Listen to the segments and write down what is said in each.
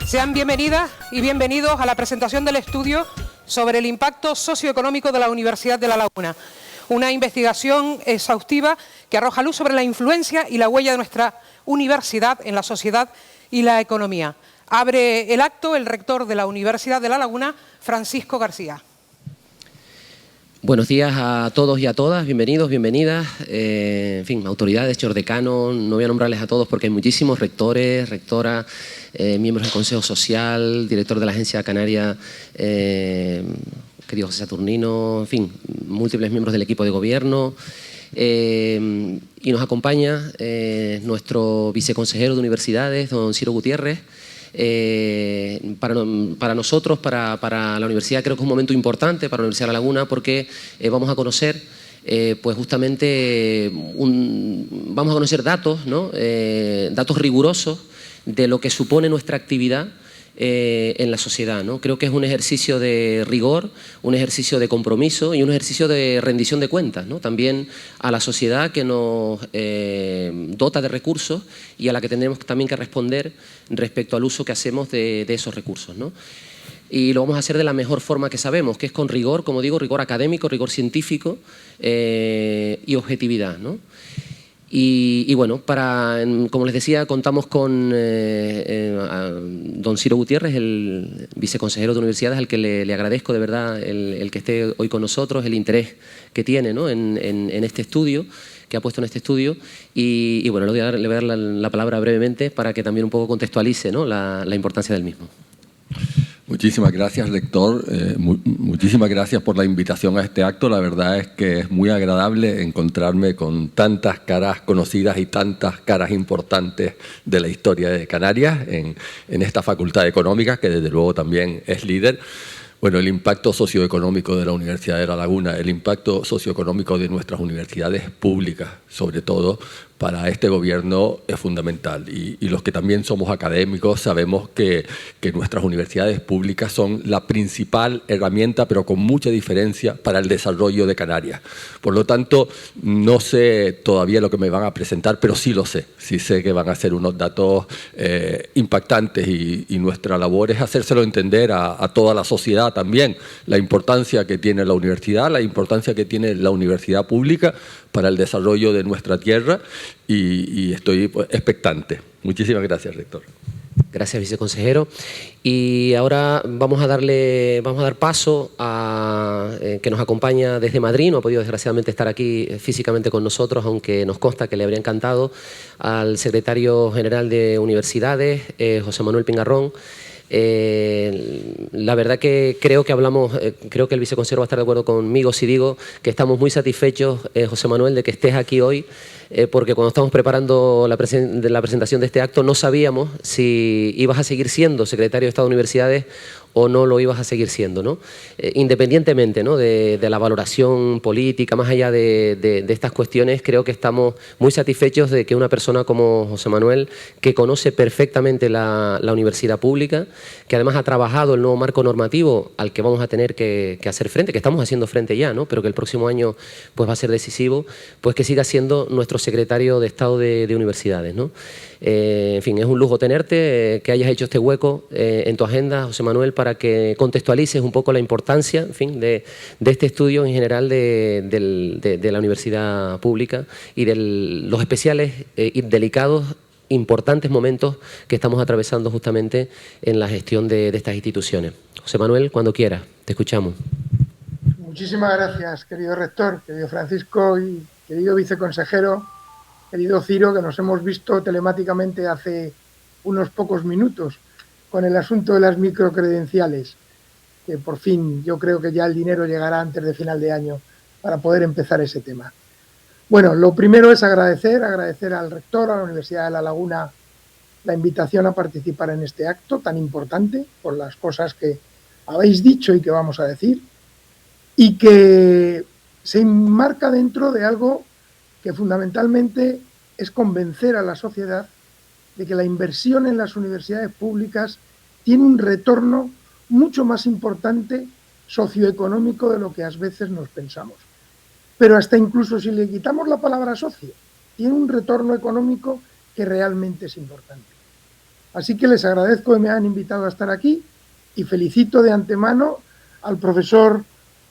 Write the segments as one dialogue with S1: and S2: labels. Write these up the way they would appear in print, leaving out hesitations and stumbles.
S1: Sean bienvenidas y bienvenidos a la presentación del estudio sobre el impacto socioeconómico de la Universidad de La Laguna. Una investigación exhaustiva que arroja luz sobre la influencia y la huella de nuestra universidad en la sociedad y la economía. Abre el acto el rector de la Universidad de La Laguna, Francisco García.
S2: Buenos días a todos y a todas, bienvenidos, bienvenidas, en fin, autoridades, señor decano, no voy a nombrarles a todos porque hay muchísimos rectores, rectoras, miembros del Consejo Social, director de la Agencia Canaria, querido José Saturnino, en fin, múltiples miembros del equipo de gobierno, y nos acompaña nuestro viceconsejero de universidades, don Ciro Gutiérrez. Para nosotros, para la universidad, creo que es un momento importante para la Universidad de La Laguna porque vamos a conocer pues justamente vamos a conocer datos, ¿no? Datos rigurosos de lo que supone nuestra actividad en la sociedad, ¿no? Creo que es un ejercicio de rigor, un ejercicio de compromiso y un ejercicio de rendición de cuentas, ¿no? También a la sociedad que nos dota de recursos y a la que tendremos también que responder respecto al uso que hacemos de esos recursos, ¿no? Y lo vamos a hacer de la mejor forma que sabemos, que es con rigor, como digo, rigor académico, rigor científico y objetividad, ¿no? Y bueno, como les decía, contamos con don Ciro Gutiérrez, el viceconsejero de universidades, al que le agradezco de verdad el que esté hoy con nosotros, el interés que tiene, ¿no? en este estudio, que ha puesto en este estudio. Y bueno, le voy a dar la palabra brevemente para que también un poco contextualice, ¿no? la importancia del mismo.
S3: Muchísimas gracias, rector. Muchísimas gracias por la invitación a este acto. La verdad es que es muy agradable encontrarme con tantas caras conocidas y tantas caras importantes de la historia de Canarias en esta Facultad de Económicas, que desde luego también es líder. Bueno, el impacto socioeconómico de la Universidad de La Laguna, el impacto socioeconómico de nuestras universidades públicas, sobre todo, para este gobierno es fundamental. Y los que también somos académicos sabemos que nuestras universidades públicas son la principal herramienta, pero con mucha diferencia, para el desarrollo de Canarias. Por lo tanto, no sé todavía lo que me van a presentar, pero sí lo sé. Sí sé que van a ser unos datos impactantes y nuestra labor es hacérselo entender a toda la sociedad también, la importancia que tiene la universidad, la importancia que tiene la universidad pública para el desarrollo de nuestra tierra y estoy expectante. Muchísimas gracias, rector.
S2: Gracias, viceconsejero. Y ahora vamos a dar paso a que nos acompaña desde Madrid, no ha podido desgraciadamente estar aquí físicamente con nosotros, aunque nos consta que le habría encantado, al secretario general de Universidades, José Manuel Pingarrón. La verdad que creo que creo que el viceconsejero va a estar de acuerdo conmigo si digo que estamos muy satisfechos, José Manuel, de que estés aquí hoy, porque cuando estamos preparando la presentación de este acto no sabíamos si ibas a seguir siendo secretario de Estado de Universidades o no lo ibas a seguir siendo, ¿no? Independientemente, ¿no? de la valoración política, más allá de estas cuestiones, creo que estamos muy satisfechos de que una persona como José Manuel, que conoce perfectamente la universidad pública, que además ha trabajado el nuevo marco normativo al que vamos a tener que hacer frente, que estamos haciendo frente ya, ¿no? Pero que el próximo año pues va a ser decisivo, pues que siga siendo nuestro secretario de Estado de Universidades, ¿no? En fin, es un lujo tenerte, que hayas hecho este hueco en tu agenda, José Manuel, para que contextualices un poco la importancia, en fin, de este estudio en general de la universidad pública y de los especiales y delicados, importantes momentos que estamos atravesando justamente en la gestión de estas instituciones. José Manuel, cuando quieras, te escuchamos.
S4: Muchísimas gracias, querido rector, querido Francisco y querido viceconsejero, querido Ciro, que nos hemos visto telemáticamente hace unos pocos minutos con el asunto de las microcredenciales, que por fin yo creo que ya el dinero llegará antes de final de año para poder empezar ese tema. Bueno, lo primero es agradecer al rector, a la Universidad de La Laguna, la invitación a participar en este acto tan importante, por las cosas que habéis dicho y que vamos a decir, y que se enmarca dentro de algo que fundamentalmente es convencer a la sociedad de que la inversión en las universidades públicas tiene un retorno mucho más importante socioeconómico de lo que a veces nos pensamos. Pero hasta incluso si le quitamos la palabra socio, tiene un retorno económico que realmente es importante. Así que les agradezco que me hayan invitado a estar aquí y felicito de antemano al profesor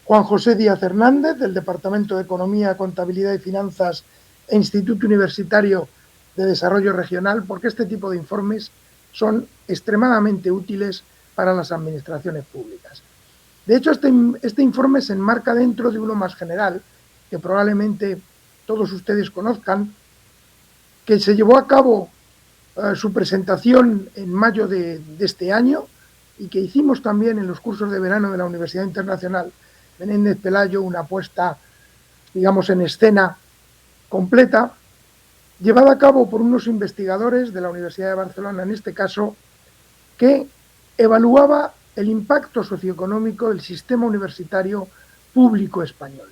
S4: Juan José Díaz Hernández, del Departamento de Economía, Contabilidad y Finanzas e Instituto Universitario de Desarrollo Regional, porque este tipo de informes son extremadamente útiles para las administraciones públicas. De hecho, este informe se enmarca dentro de uno más general, que probablemente todos ustedes conozcan, que se llevó a cabo su presentación en mayo de este año y que hicimos también en los cursos de verano de la Universidad Internacional Menéndez Pelayo, una puesta, digamos, en escena completa, llevada a cabo por unos investigadores de la Universidad de Barcelona, en este caso, que evaluaba el impacto socioeconómico del sistema universitario público español.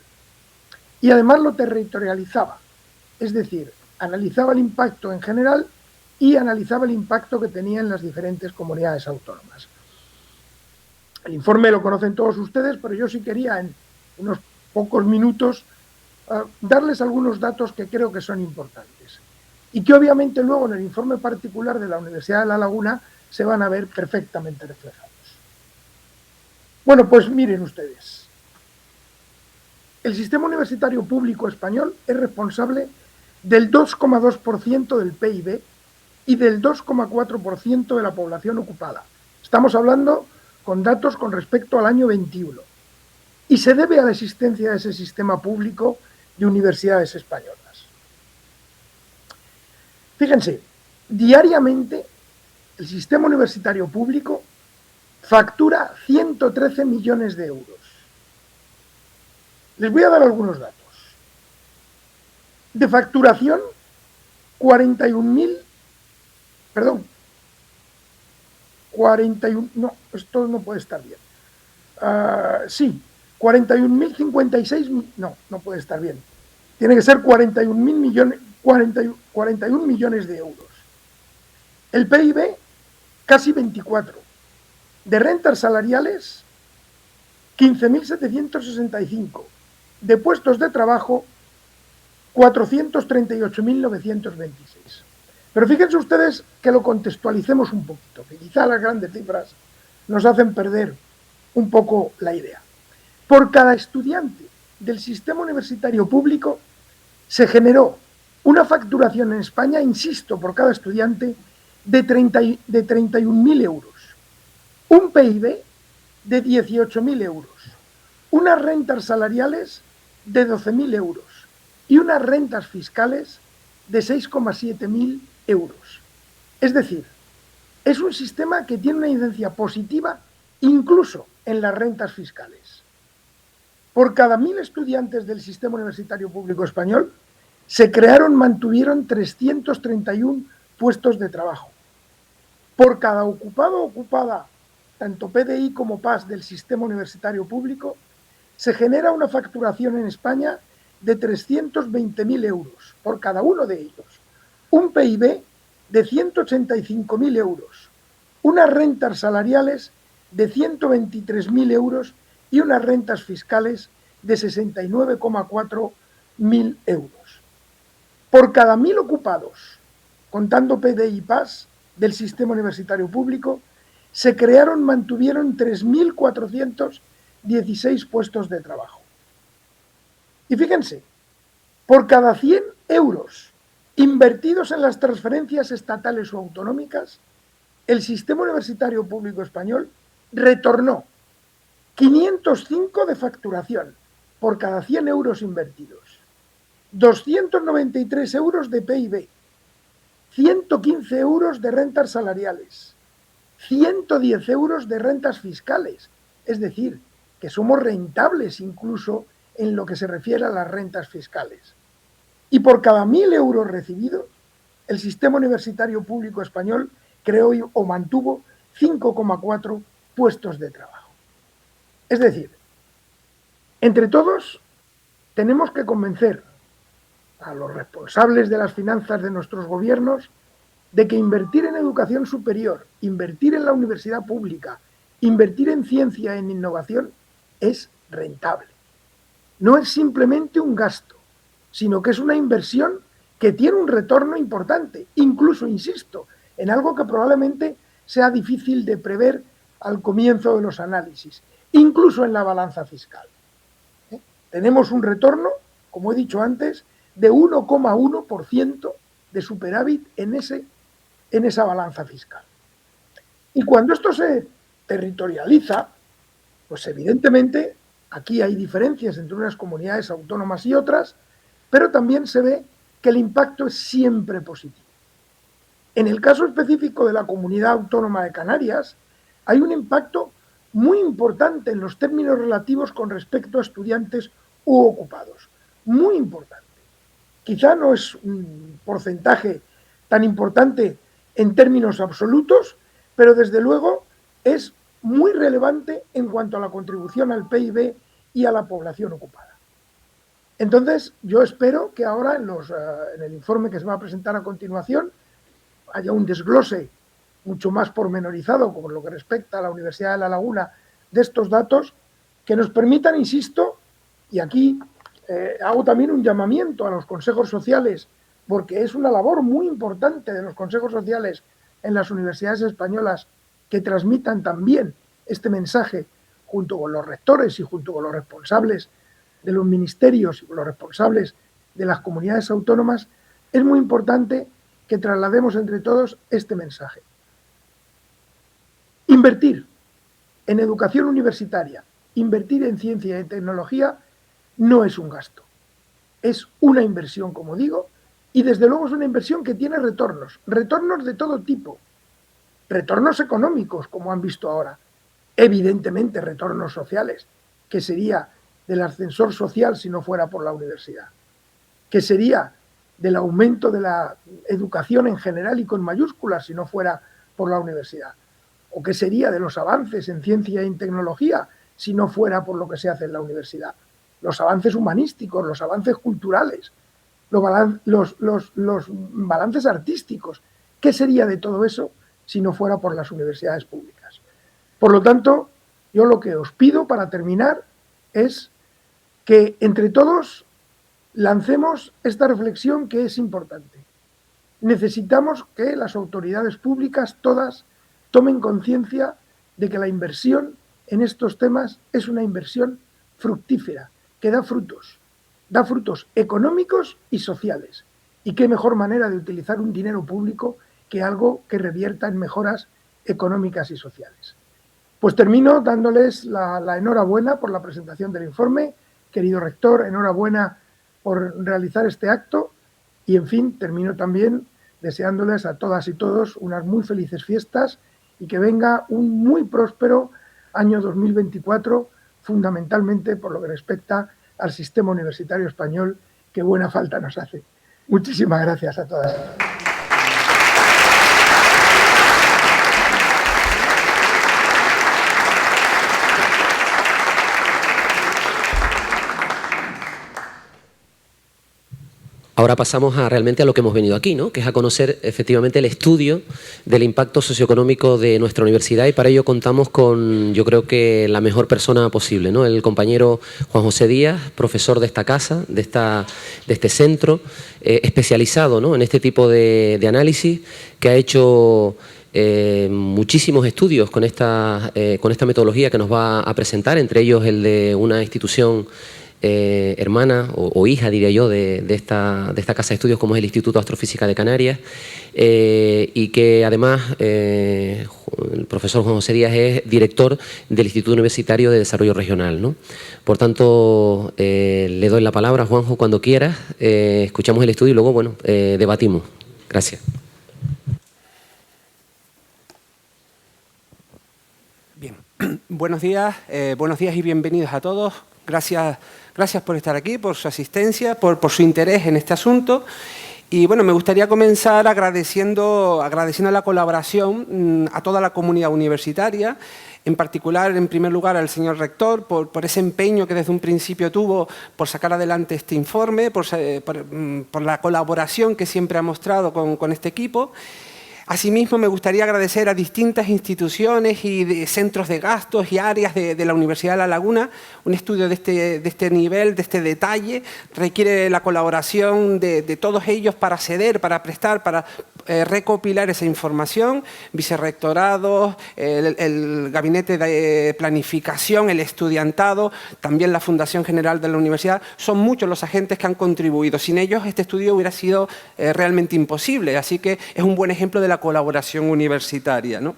S4: Y además lo territorializaba, es decir, analizaba el impacto en general y analizaba el impacto que tenía en las diferentes comunidades autónomas. El informe lo conocen todos ustedes, pero yo sí quería en unos pocos minutos darles algunos datos que creo que son importantes y que obviamente luego en el informe particular de la Universidad de La Laguna se van a ver perfectamente reflejados. Bueno, pues miren ustedes, el sistema universitario público español es responsable del 2,2% del PIB y del 2,4% de la población ocupada. Estamos hablando con datos con respecto al año 21. Y se debe a la existencia de ese sistema público de universidades españolas. Fíjense, diariamente el sistema universitario público factura 113 millones de euros. Les voy a dar algunos datos. De facturación, 41.000, perdón, 41, no, esto no puede estar bien. Sí, 41.056, no puede estar bien. Tiene que ser 41 millones de euros. El PIB, casi 24. De rentas salariales, 15.765. De puestos de trabajo, 438.926. Pero fíjense ustedes que lo contextualicemos un poquito, que quizá las grandes cifras nos hacen perder un poco la idea. Por cada estudiante del sistema universitario público se generó una facturación en España, insisto, por cada estudiante de 31.000 euros, un PIB de 18.000 euros, unas rentas salariales de 12.000 euros y unas rentas fiscales de 6,7.000 euros. Es decir, es un sistema que tiene una incidencia positiva incluso en las rentas fiscales. Por cada 1.000 estudiantes del sistema universitario público español se crearon, mantuvieron 331 puestos de trabajo. Por cada ocupado o ocupada, tanto PDI como PAS del sistema universitario público, se genera una facturación en España de 320.000 euros por cada uno de ellos, un PIB de 185.000 euros, unas rentas salariales de 123.000 euros y unas rentas fiscales de 69,4.000 euros. Por cada 1.000 ocupados, contando PDI y PAS del sistema universitario público, se crearon, mantuvieron 3.416 puestos de trabajo. Y fíjense, por cada 100 euros invertidos en las transferencias estatales o autonómicas, el sistema universitario público español retornó 505 de facturación por cada 100 euros invertidos, 293 euros de PIB, 115 euros de rentas salariales, 110 euros de rentas fiscales, es decir, que somos rentables incluso en lo que se refiere a las rentas fiscales. Y por cada 1.000 euros recibidos, el sistema universitario público español creó o mantuvo 5,4 puestos de trabajo. Es decir, entre todos tenemos que convencer a los responsables de las finanzas de nuestros gobiernos de que invertir en educación superior, invertir en la universidad pública, invertir en ciencia, en innovación, es rentable. No es simplemente un gasto, sino que es una inversión que tiene un retorno importante. Incluso, insisto, en algo que probablemente sea difícil de prever al comienzo de los análisis, incluso en la balanza fiscal. Tenemos un retorno, como he dicho antes, de 1,1% de superávit en esa balanza fiscal. Y cuando esto se territorializa, pues evidentemente aquí hay diferencias entre unas comunidades autónomas y otras, pero también se ve que el impacto es siempre positivo. En el caso específico de la Comunidad Autónoma de Canarias, hay un impacto muy importante en los términos relativos con respecto a estudiantes u ocupados. Muy importante. Quizá no es un porcentaje tan importante en términos absolutos, pero desde luego es muy relevante en cuanto a la contribución al PIB y a la población ocupada. Entonces, yo espero que ahora en el informe que se va a presentar a continuación haya un desglose mucho más pormenorizado con lo que respecta a la Universidad de La Laguna de estos datos que nos permitan, insisto, y aquí hago también un llamamiento a los consejos sociales, porque es una labor muy importante de los consejos sociales en las universidades españolas que transmitan también este mensaje junto con los rectores y junto con los responsables de los ministerios y con los responsables de las comunidades autónomas. Es muy importante que traslademos entre todos este mensaje. Invertir en educación universitaria, invertir en ciencia y tecnología no es un gasto, es una inversión, como digo, y desde luego es una inversión que tiene retornos de todo tipo, retornos económicos, como han visto ahora, evidentemente retornos sociales, que sería del ascensor social si no fuera por la universidad, que sería del aumento de la educación en general y con mayúsculas si no fuera por la universidad, o que sería de los avances en ciencia y en tecnología si no fuera por lo que se hace en la universidad, los avances humanísticos, los avances culturales, los balances artísticos. ¿Qué sería de todo eso si no fuera por las universidades públicas? Por lo tanto, yo lo que os pido para terminar es que entre todos lancemos esta reflexión que es importante. Necesitamos que las autoridades públicas todas tomen conciencia de que la inversión en estos temas es una inversión fructífera, que da frutos económicos y sociales. Y qué mejor manera de utilizar un dinero público que algo que revierta en mejoras económicas y sociales. Pues termino dándoles la enhorabuena por la presentación del informe. Querido rector, enhorabuena por realizar este acto y, en fin, termino también deseándoles a todas y todos unas muy felices fiestas y que venga un muy próspero año 2024, fundamentalmente por lo que respecta al sistema universitario español, que buena falta nos hace. Muchísimas gracias a todas y todos.
S2: Ahora pasamos realmente a lo que hemos venido aquí, ¿no? Que es a conocer efectivamente el estudio del impacto socioeconómico de nuestra universidad, y para ello contamos con, yo creo que la mejor persona posible, ¿no? El compañero Juan José Díaz, profesor de esta casa, de este centro, especializado, ¿no? En este tipo de análisis, que ha hecho muchísimos estudios con esta metodología que nos va a presentar, entre ellos el de una institución hermana o hija, diría yo, de esta casa de estudios como es el Instituto de Astrofísica de Canarias, y que además el profesor Juan José Díaz es director del Instituto Universitario de Desarrollo Regional, ¿no? Por tanto, le doy la palabra, Juanjo, cuando quieras, escuchamos el estudio y luego, bueno, debatimos. Gracias.
S5: Bien, buenos días y bienvenidos a todos. Gracias por estar aquí, por su asistencia, por su interés en este asunto. Y bueno, me gustaría comenzar agradeciendo la colaboración a toda la comunidad universitaria, en particular, en primer lugar, al señor rector, por ese empeño que desde un principio tuvo por sacar adelante este informe, por la colaboración que siempre ha mostrado con este equipo. Asimismo, me gustaría agradecer a distintas instituciones y centros de gastos y áreas de la Universidad de La Laguna. Un estudio de este nivel, de este detalle, requiere la colaboración de todos ellos para ceder, para prestar, para recopilar esa información. Vicerrectorados, el Gabinete de Planificación, el estudiantado, también la Fundación General de la Universidad. Son muchos los agentes que han contribuido. Sin ellos, este estudio hubiera sido realmente imposible. Así que es un buen ejemplo de la colaboración universitaria, ¿no?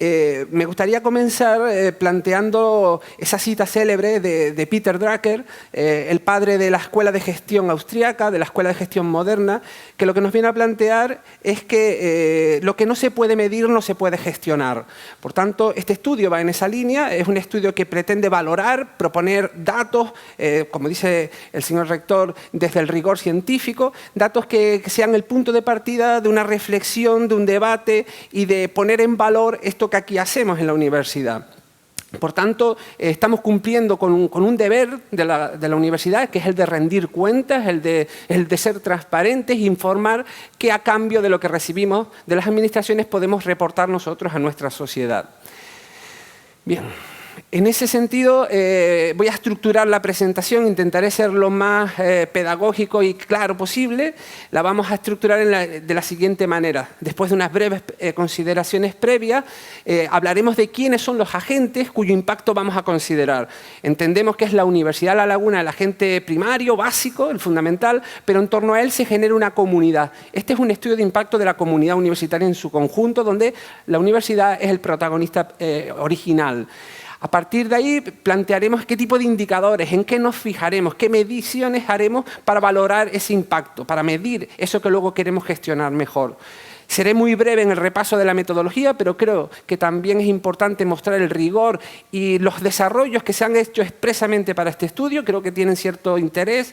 S5: Me gustaría comenzar planteando esa cita célebre de Peter Drucker, el padre de la Escuela de Gestión austriaca, de la Escuela de Gestión moderna, que lo que nos viene a plantear es que lo que no se puede medir no se puede gestionar. Por tanto, este estudio va en esa línea, es un estudio que pretende valorar, proponer datos, como dice el señor rector, desde el rigor científico, datos que sean el punto de partida de una reflexión, de un debate y de poner en valor esto que aquí hacemos en la universidad. Por tanto, estamos cumpliendo con un deber de la universidad, que es el de rendir cuentas, el de ser transparentes e informar que a cambio de lo que recibimos de las administraciones podemos reportar nosotros a nuestra sociedad. Bien. En ese sentido, voy a estructurar la presentación, intentaré ser lo más pedagógico y claro posible. La vamos a estructurar de la siguiente manera. Después de unas breves consideraciones previas, hablaremos de quiénes son los agentes cuyo impacto vamos a considerar. Entendemos que es la Universidad de La Laguna el agente primario, básico, el fundamental, pero en torno a él se genera una comunidad. Este es un estudio de impacto de la comunidad universitaria en su conjunto, donde la universidad es el protagonista original. A partir de ahí plantearemos qué tipo de indicadores, en qué nos fijaremos, qué mediciones haremos para valorar ese impacto, para medir eso que luego queremos gestionar mejor. Seré muy breve en el repaso de la metodología, pero creo que también es importante mostrar el rigor y los desarrollos que se han hecho expresamente para este estudio, creo que tienen cierto interés.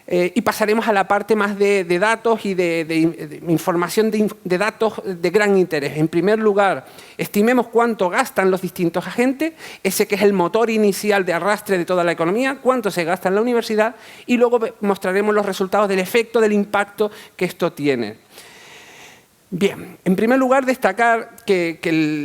S5: Y pasaremos a la parte más de datos y de información de datos de gran interés. En primer lugar, estimemos cuánto gastan los distintos agentes, ese que es el motor inicial de arrastre de toda la economía, cuánto se gasta en la universidad, y luego mostraremos los resultados del efecto, del impacto que esto tiene. Bien, en primer lugar destacar que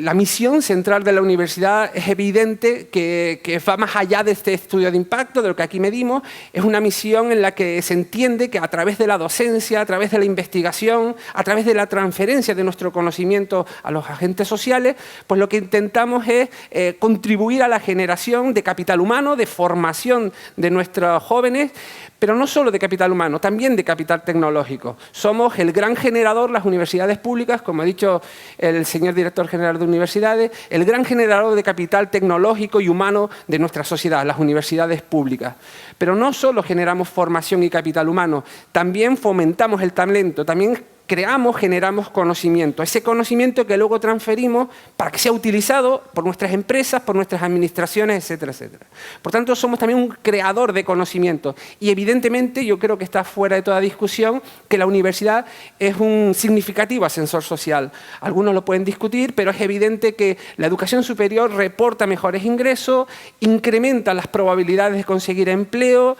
S5: la misión central de la universidad es evidente que va más allá de este estudio de impacto, de lo que aquí medimos. Es una misión en la que se entiende que a través de la docencia, a través de la investigación, a través de la transferencia de nuestro conocimiento a los agentes sociales, pues lo que intentamos es contribuir a la generación de capital humano, de formación de nuestros jóvenes, pero no solo de capital humano, también de capital tecnológico. Somos el gran generador, las universidades públicas, como ha dicho el señor director general de universidades, el gran generador de capital tecnológico y humano de nuestra sociedad, las universidades públicas. Pero no solo generamos formación y capital humano, también fomentamos el talento, también creamos, generamos conocimiento. Ese conocimiento que luego transferimos para que sea utilizado por nuestras empresas, por nuestras administraciones, etcétera, etcétera. Por tanto, somos también un creador de conocimiento. Y evidentemente, yo creo que está fuera de toda discusión que la universidad es un significativo ascensor social. Algunos lo pueden discutir, pero es evidente que la educación superior reporta mejores ingresos, incrementa las probabilidades de conseguir empleo,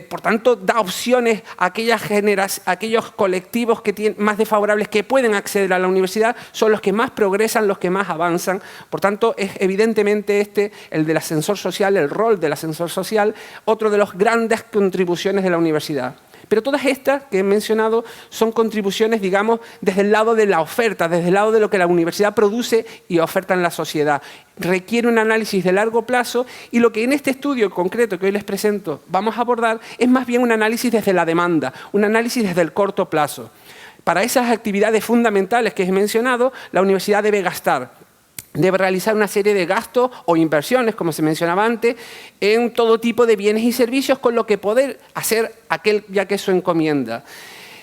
S5: por tanto, da opciones a aquellos colectivos que tienen más desfavorables que pueden acceder a la universidad, son los que más progresan, los que más avanzan. Por tanto, es evidentemente el del ascensor social, el rol del ascensor social, otro de las grandes contribuciones de la universidad. Pero todas estas que he mencionado son contribuciones, digamos, desde el lado de la oferta, desde el lado de lo que la universidad produce y oferta en la sociedad. Requiere un análisis de largo plazo y lo que en este estudio concreto que hoy les presento vamos a abordar es más bien un análisis desde la demanda, un análisis desde el corto plazo. Para esas actividades fundamentales que he mencionado, la universidad debe gastar, debe realizar una serie de gastos o inversiones, como se mencionaba antes, en todo tipo de bienes y servicios, con lo que poder hacer aquel ya que eso encomienda.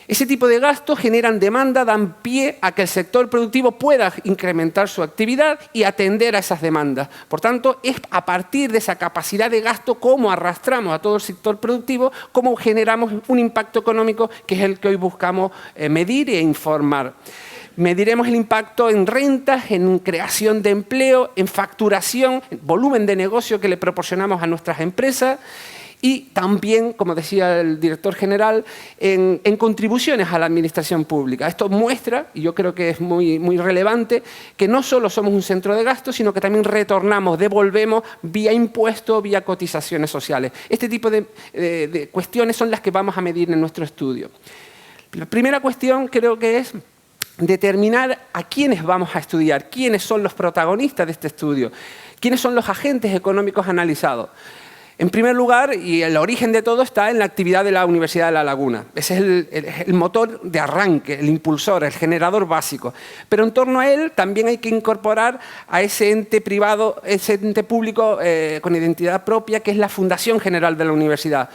S5: Ese tipo de gastos generan demanda, dan pie a que el sector productivo pueda incrementar su actividad y atender a esas demandas. Por tanto, es a partir de esa capacidad de gasto cómo arrastramos a todo el sector productivo, cómo generamos un impacto económico que es el que hoy buscamos medir e informar. Mediremos el impacto en rentas, en creación de empleo, en facturación, en volumen de negocio que le proporcionamos a nuestras empresas. y también, como decía el director general, en contribuciones a la administración pública. Esto muestra, y yo creo que es muy relevante, que no solo somos un centro de gasto, sino que también retornamos, devolvemos vía impuestos, vía cotizaciones sociales. Este tipo de cuestiones son las que vamos a medir en nuestro estudio. La primera cuestión creo que es determinar a quiénes vamos a estudiar, quiénes son los protagonistas de este estudio, quiénes son los agentes económicos analizados. En primer lugar, y el origen de todo está en la actividad de la Universidad de La Laguna. Ese es el motor de arranque, el impulsor, el generador básico. Pero en torno a él también hay que incorporar a ese ente privado, ese ente público con identidad propia, que es la Fundación General de la Universidad.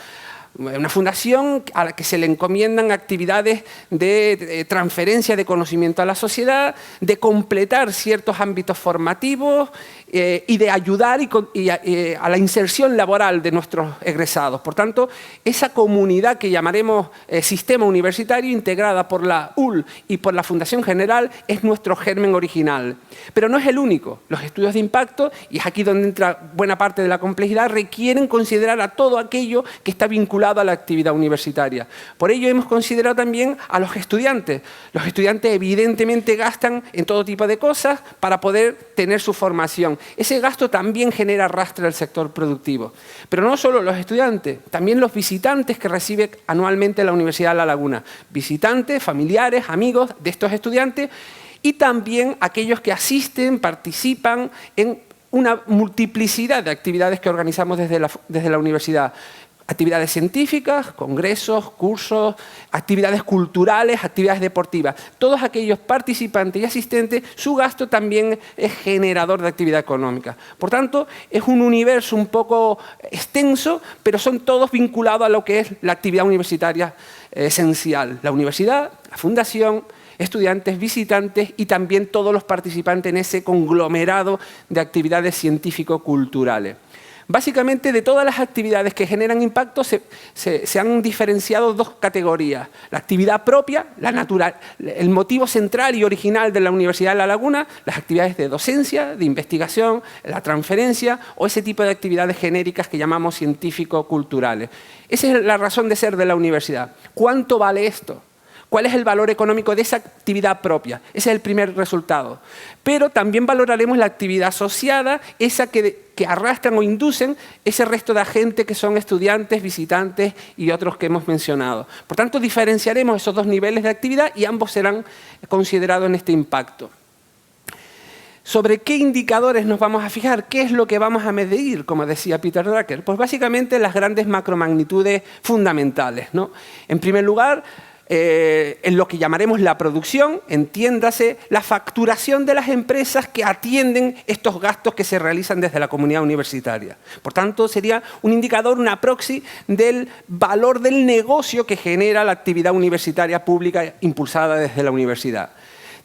S5: Una fundación a la que se le encomiendan actividades de transferencia de conocimiento a la sociedad, de completar ciertos ámbitos formativos y de ayudar a la inserción laboral de nuestros egresados. Por tanto, esa comunidad que llamaremos sistema universitario, integrada por la UL y por la Fundación General, es nuestro germen original. Pero no es el único. Los estudios de impacto, y es aquí donde entra buena parte de la complejidad, requieren considerar a todo aquello que está vinculado a la actividad universitaria. Por ello hemos considerado también a los estudiantes. Los estudiantes evidentemente gastan en todo tipo de cosas para poder tener su formación. Ese gasto también genera arrastre al sector productivo. Pero no solo los estudiantes, también los visitantes que recibe anualmente la Universidad de La Laguna. Visitantes, familiares, amigos de estos estudiantes y también aquellos que asisten, participan en una multiplicidad de actividades que organizamos desde la universidad. Actividades científicas, congresos, cursos, actividades culturales, actividades deportivas. Todos aquellos participantes y asistentes, su gasto también es generador de actividad económica. Por tanto, es un universo un poco extenso, pero son todos vinculados a lo que es la actividad universitaria esencial. La universidad, la fundación, estudiantes, visitantes y también todos los participantes en ese conglomerado de actividades científico-culturales. Básicamente, de todas las actividades que generan impacto, se han diferenciado dos categorías. La actividad propia, la natural, el motivo central y original de la Universidad de La Laguna, las actividades de docencia, de investigación, la transferencia o ese tipo de actividades genéricas que llamamos científico-culturales. Esa es la razón de ser de la universidad. ¿Cuánto vale esto? ¿Cuál es el valor económico de esa actividad propia? Ese es el primer resultado. Pero también valoraremos la actividad asociada, esa que arrastran o inducen ese resto de agentes que son estudiantes, visitantes y otros que hemos mencionado. Por tanto, diferenciaremos esos dos niveles de actividad y ambos serán considerados en este impacto. ¿Sobre qué indicadores nos vamos a fijar? ¿Qué es lo que vamos a medir, como decía Peter Drucker? Pues básicamente las grandes macromagnitudes fundamentales, ¿no? En primer lugar, en lo que llamaremos la producción, entiéndase la facturación de las empresas que atienden estos gastos que se realizan desde la comunidad universitaria. Por tanto, sería un indicador, una proxy del valor del negocio que genera la actividad universitaria pública impulsada desde la universidad.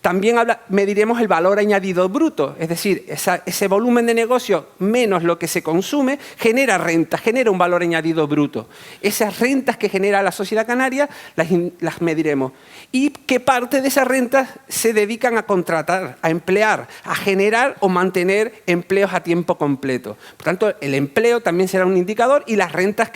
S5: También mediremos el valor añadido bruto, es decir, ese volumen de negocio menos lo que se consume genera renta, genera un valor añadido bruto. Esas rentas que genera la sociedad canaria las mediremos. Y qué parte de esas rentas se dedican a contratar, a emplear, a generar o mantener empleos a tiempo completo. Por tanto, el empleo también será un indicador y las rentas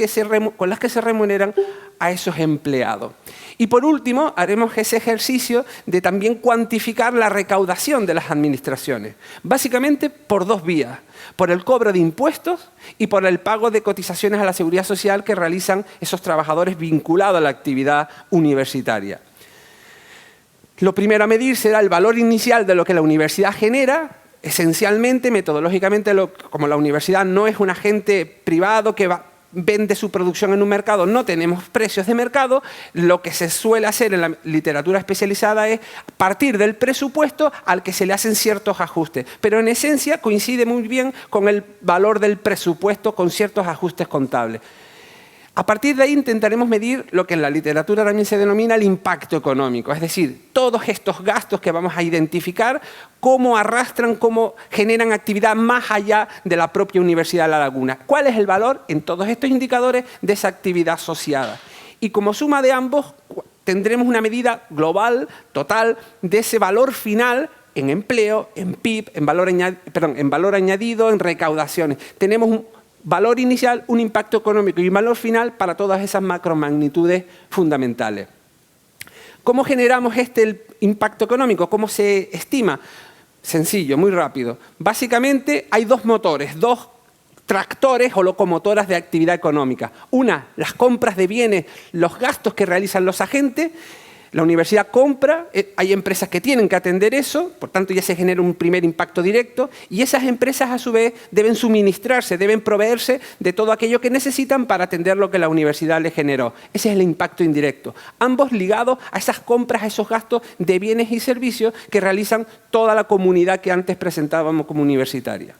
S5: con las que se remuneran a esos empleados. Y por último, haremos ese ejercicio de también cuantificar la recaudación de las administraciones, básicamente por dos vías, por el cobro de impuestos y por el pago de cotizaciones a la Seguridad Social que realizan esos trabajadores vinculados a la actividad universitaria. Lo primero a medir será el valor inicial de lo que la universidad genera. Esencialmente, metodológicamente, como la universidad no es un agente privado que vende su producción en un mercado, no tenemos precios de mercado, lo que se suele hacer en la literatura especializada es partir del presupuesto al que se le hacen ciertos ajustes, pero en esencia coincide muy bien con el valor del presupuesto con ciertos ajustes contables. A partir de ahí intentaremos medir lo que en la literatura también se denomina el impacto económico, es decir, todos estos gastos que vamos a identificar, cómo arrastran, cómo generan actividad más allá de la propia Universidad de La Laguna. ¿Cuál es el valor en todos estos indicadores de esa actividad asociada? Y como suma de ambos, tendremos una medida global, total, de ese valor final en empleo, en PIB, en valor añadido, en recaudaciones. Tenemos valor inicial, un impacto económico y un valor final para todas esas macromagnitudes fundamentales. ¿Cómo generamos el impacto económico? ¿Cómo se estima? Sencillo, muy rápido. Básicamente hay dos motores, dos tractores o locomotoras de actividad económica. Una, las compras de bienes, los gastos que realizan los agentes. La universidad compra, hay empresas que tienen que atender eso, por tanto ya se genera un primer impacto directo, y esas empresas a su vez deben suministrarse, deben proveerse de todo aquello que necesitan para atender lo que la universidad les generó. Ese es el impacto indirecto. Ambos ligados a esas compras, a esos gastos de bienes y servicios que realizan toda la comunidad que antes presentábamos como universitaria.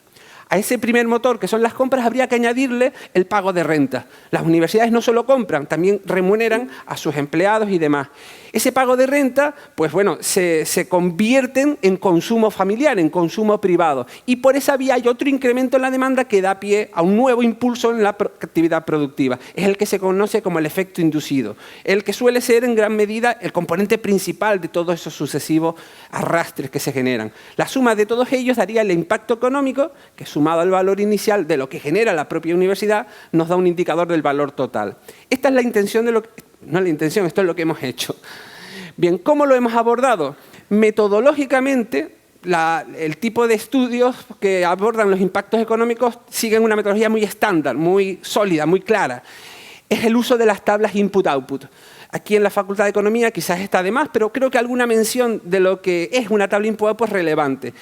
S5: A ese primer motor, que son las compras, habría que añadirle el pago de renta. Las universidades no solo compran, también remuneran a sus empleados y demás. Ese pago de renta, pues bueno, se convierten en consumo familiar, en consumo privado. Y por esa vía hay otro incremento en la demanda que da pie a un nuevo impulso en la actividad productiva. Es el que se conoce como el efecto inducido. El que suele ser en gran medida el componente principal de todos esos sucesivos arrastres que se generan. La suma de todos ellos daría el impacto económico, que sumado al valor inicial de lo que genera la propia universidad, nos da un indicador del valor total. Esta es la intención de lo que... No es la intención, esto es lo que hemos hecho. Bien, ¿cómo lo hemos abordado? Metodológicamente, el tipo de estudios que abordan los impactos económicos siguen una metodología muy estándar, muy sólida, muy clara. Es el uso de las tablas input-output. Aquí en la Facultad de Economía quizás está de más, pero creo que alguna mención de lo que es una tabla input-output es relevante.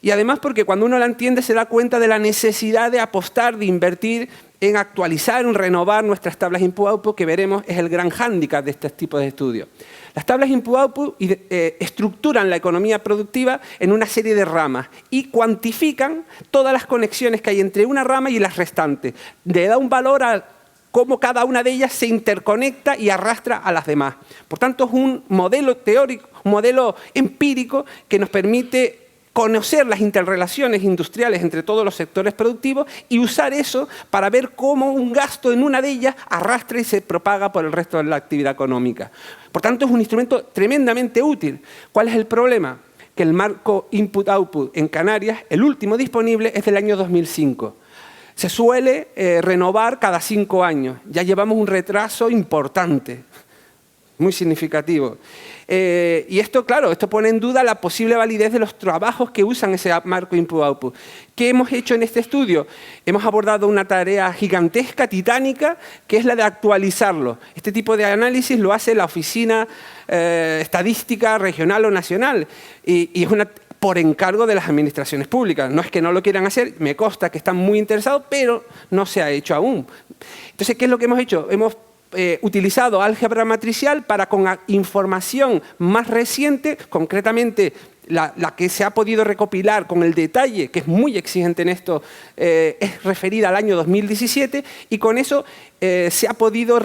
S5: Y además porque cuando uno la entiende se da cuenta de la necesidad de apostar, de invertir en actualizar, en renovar nuestras tablas input-output, que veremos es el gran hándicap de este tipo de estudios. Las tablas input-output estructuran la economía productiva en una serie de ramas y cuantifican todas las conexiones que hay entre una rama y las restantes. Le da un valor a cómo cada una de ellas se interconecta y arrastra a las demás. Por tanto, es un modelo teórico, un modelo empírico que nos permite conocer las interrelaciones industriales entre todos los sectores productivos y usar eso para ver cómo un gasto en una de ellas arrastra y se propaga por el resto de la actividad económica. Por tanto, es un instrumento tremendamente útil. ¿Cuál es el problema? Que el marco input-output en Canarias, el último disponible, es del año 2005. Se suele renovar cada 5 años. Ya llevamos un retraso importante, muy significativo. Y esto, claro, esto pone en duda la posible validez de los trabajos que usan ese marco input-output. ¿Qué hemos hecho en este estudio? Hemos abordado una tarea gigantesca, titánica, que es la de actualizarlo. Este tipo de análisis lo hace la Oficina Estadística Regional o Nacional y es por encargo de las administraciones públicas. No es que no lo quieran hacer, me consta que están muy interesados, pero no se ha hecho aún. Entonces, ¿qué es lo que hemos hecho? Hemos utilizado álgebra matricial para con información más reciente, concretamente la que se ha podido recopilar con el detalle, que es muy exigente en esto, es referida al año 2017 y con eso se ha podido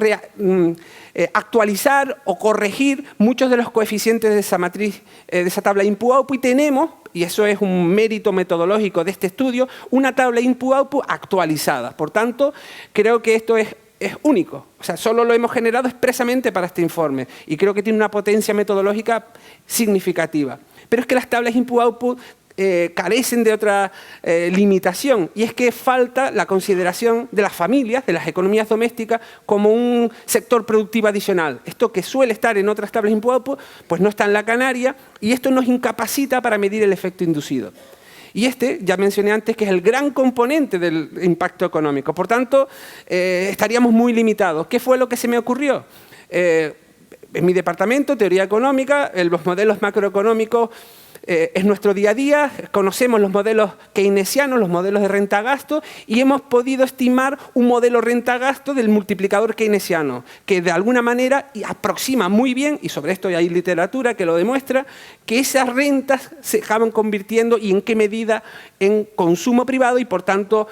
S5: actualizar o corregir muchos de los coeficientes de esa matriz, de esa tabla input-output y tenemos, y eso es un mérito metodológico de este estudio, una tabla input-output actualizada. Por tanto, creo que esto es único, o sea, solo lo hemos generado expresamente para este informe y creo que tiene una potencia metodológica significativa. Pero es que las tablas input-output carecen de otra limitación y es que falta la consideración de las familias, de las economías domésticas como un sector productivo adicional. Esto que suele estar en otras tablas input-output, pues no está en la canaria y esto nos incapacita para medir el efecto inducido. Y ya mencioné antes, que es el gran componente del impacto económico. Por tanto, estaríamos muy limitados. ¿Qué fue lo que se me ocurrió? En mi departamento, Teoría Económica, los modelos macroeconómicos es nuestro día a día, conocemos los modelos keynesianos, los modelos de renta-gasto y hemos podido estimar un modelo renta-gasto del multiplicador keynesiano que de alguna manera aproxima muy bien, y sobre esto ya hay literatura que lo demuestra, que esas rentas se acaban convirtiendo y en qué medida en consumo privado y por tanto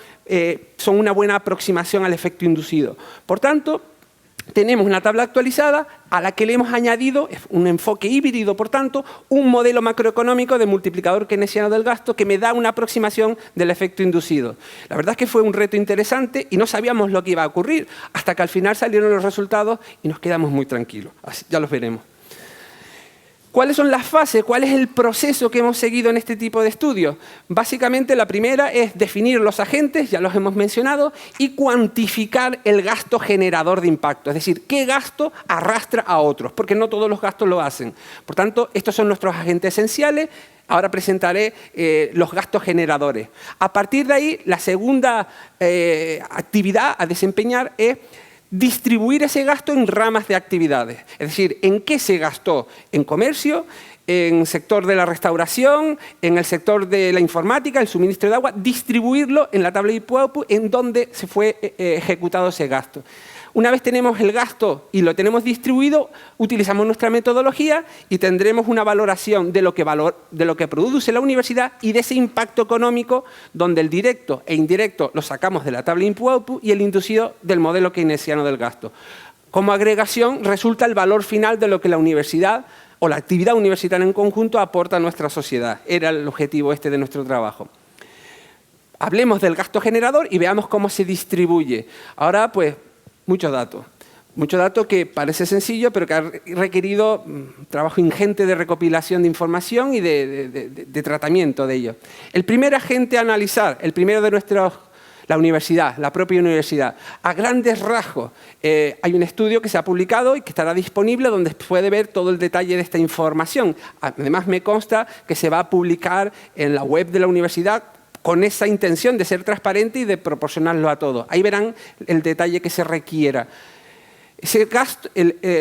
S5: son una buena aproximación al efecto inducido. Por tanto, tenemos una tabla actualizada a la que le hemos añadido un enfoque híbrido, por tanto, un modelo macroeconómico de multiplicador keynesiano del gasto que me da una aproximación del efecto inducido. La verdad es que fue un reto interesante y no sabíamos lo que iba a ocurrir hasta que al final salieron los resultados y nos quedamos muy tranquilos. Así, ya los veremos. ¿Cuáles son las fases? ¿Cuál es el proceso que hemos seguido en este tipo de estudios? Básicamente, la primera es definir los agentes, ya los hemos mencionado, y cuantificar el gasto generador de impacto. Es decir, qué gasto arrastra a otros, porque no todos los gastos lo hacen. Por tanto, estos son nuestros agentes esenciales. Ahora presentaré los gastos generadores. A partir de ahí, la segunda actividad a desempeñar es distribuir ese gasto en ramas de actividades. Es decir, ¿en qué se gastó? En comercio, en el sector de la restauración, en el sector de la informática, el suministro de agua, distribuirlo en la tabla de IPUAPU en donde se fue ejecutado ese gasto. Una vez tenemos el gasto y lo tenemos distribuido, utilizamos nuestra metodología y tendremos una valoración de lo que produce la universidad y de ese impacto económico, donde el directo e indirecto lo sacamos de la tabla input-output y el inducido del modelo keynesiano del gasto. Como agregación resulta el valor final de lo que la universidad o la actividad universitaria en conjunto aporta a nuestra sociedad. Era el objetivo de nuestro trabajo. Hablemos del gasto generador y veamos cómo se distribuye. Ahora, pues, muchos datos que parece sencillo, pero que ha requerido trabajo ingente de recopilación de información y de tratamiento de ello. El primer agente a analizar, el primero de la universidad, la propia universidad, a grandes rasgos, hay un estudio que se ha publicado y que estará disponible donde puede ver todo el detalle de esta información. Además, me consta que se va a publicar en la web de la universidad con esa intención de ser transparente y de proporcionarlo a todos. Ahí verán el detalle que se requiera.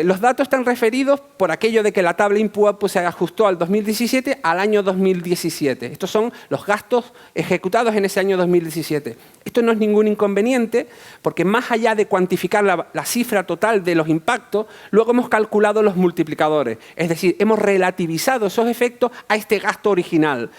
S5: Los datos están referidos por aquello de que la tabla input se ajustó al 2017 al año 2017. Estos son los gastos ejecutados en ese año 2017. Esto no es ningún inconveniente porque más allá de cuantificar la cifra total de los impactos, luego hemos calculado los multiplicadores. Es decir, hemos relativizado esos efectos a este gasto original.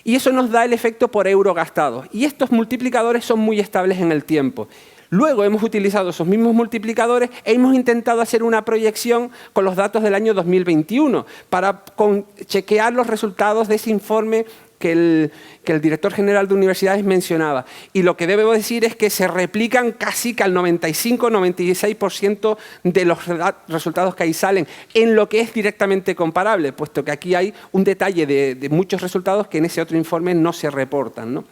S5: Y eso nos da el efecto por euro gastado. Y estos multiplicadores son muy estables en el tiempo. Luego hemos utilizado esos mismos multiplicadores e hemos intentado hacer una proyección con los datos del año 2021 para chequear los resultados de ese informe que el director general de universidades mencionaba. Y lo que debo decir es que se replican casi que al 95-96% de los resultados que ahí salen en lo que es directamente comparable, puesto que aquí hay un detalle de muchos resultados que en ese otro informe no se reportan, ¿no?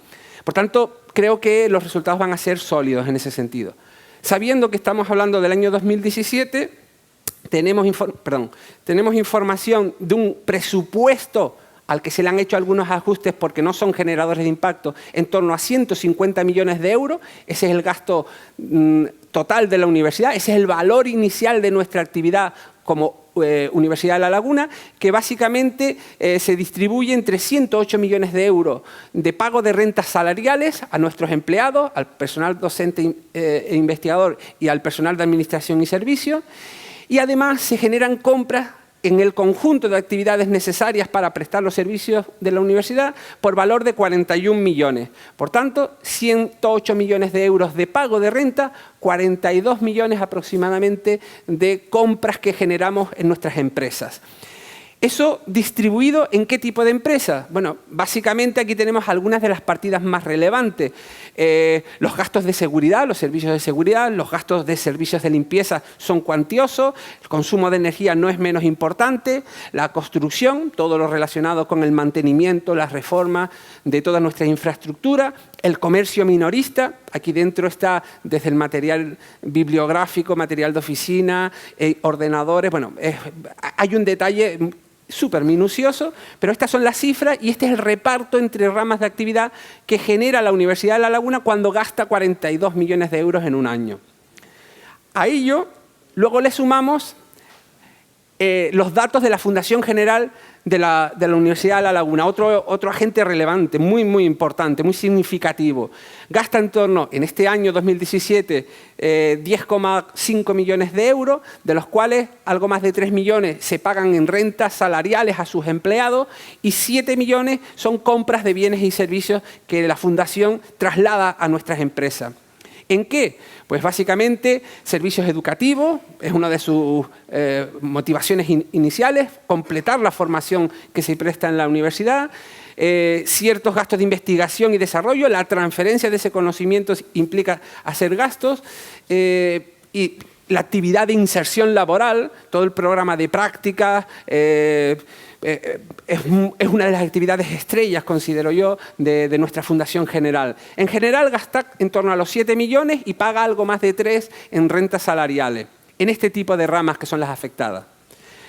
S5: Por tanto, creo que los resultados van a ser sólidos en ese sentido. Sabiendo que estamos hablando del año 2017, tenemos información de un presupuesto al que se le han hecho algunos ajustes porque no son generadores de impacto, en torno a 150 millones de euros. Ese es el gasto total de la universidad, ese es el valor inicial de nuestra actividad como Universidad de La Laguna, que básicamente se distribuye entre 108 millones de euros de pago de rentas salariales a nuestros empleados, al personal docente e investigador y al personal de administración y servicios, y además se generan compras en el conjunto de actividades necesarias para prestar los servicios de la universidad por valor de 41 millones. Por tanto, 108 millones de euros de pago de renta, 42 millones aproximadamente de compras que generamos en nuestras empresas. ¿Eso distribuido en qué tipo de empresas? Bueno, básicamente aquí tenemos algunas de las partidas más relevantes. Los gastos de seguridad, los servicios de seguridad, los gastos de servicios de limpieza son cuantiosos, el consumo de energía no es menos importante, la construcción, todo lo relacionado con el mantenimiento, las reformas de toda nuestra infraestructura, el comercio minorista, aquí dentro está desde el material bibliográfico, material de oficina, ordenadores, bueno, hay un detalle súper minucioso, pero estas son las cifras y este es el reparto entre ramas de actividad que genera la Universidad de La Laguna cuando gasta 42 millones de euros en un año. A ello, luego le sumamos los datos de la Fundación General de la Universidad de La Laguna, otro agente relevante, muy importante, muy significativo. Gasta en torno, en este año 2017, 10,5 millones de euros, de los cuales algo más de 3 millones se pagan en rentas salariales a sus empleados y 7 millones son compras de bienes y servicios que la Fundación traslada a nuestras empresas. ¿En qué? Pues básicamente servicios educativos, es una de sus motivaciones iniciales, completar la formación que se presta en la universidad, ciertos gastos de investigación y desarrollo, la transferencia de ese conocimiento implica hacer gastos y la actividad de inserción laboral, todo el programa de prácticas, es una de las actividades estrellas, considero yo, de nuestra Fundación General. En general gasta en torno a los 7 millones y paga algo más de 3 en rentas salariales, en este tipo de ramas que son las afectadas.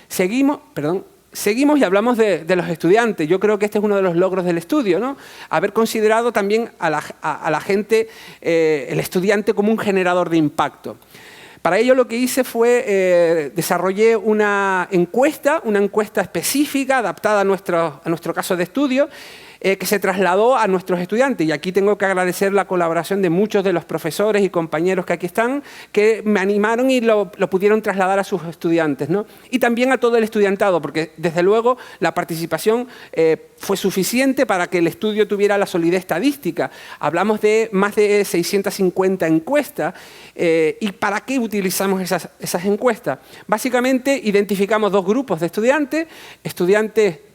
S5: Seguimos y hablamos de los estudiantes. Yo creo que este es uno de los logros del estudio, ¿no? Haber considerado también a la gente, el estudiante, como un generador de impacto. Para ello lo que hice fue, desarrollé una encuesta específica adaptada a nuestro caso de estudio, que se trasladó a nuestros estudiantes. Y aquí tengo que agradecer la colaboración de muchos de los profesores y compañeros que aquí están, que me animaron y lo pudieron trasladar a sus estudiantes, ¿no? Y también a todo el estudiantado, porque desde luego la participación fue suficiente para que el estudio tuviera la solidez estadística. Hablamos de más de 650 encuestas. ¿Y para qué utilizamos esas encuestas? Básicamente identificamos dos grupos de estudiantes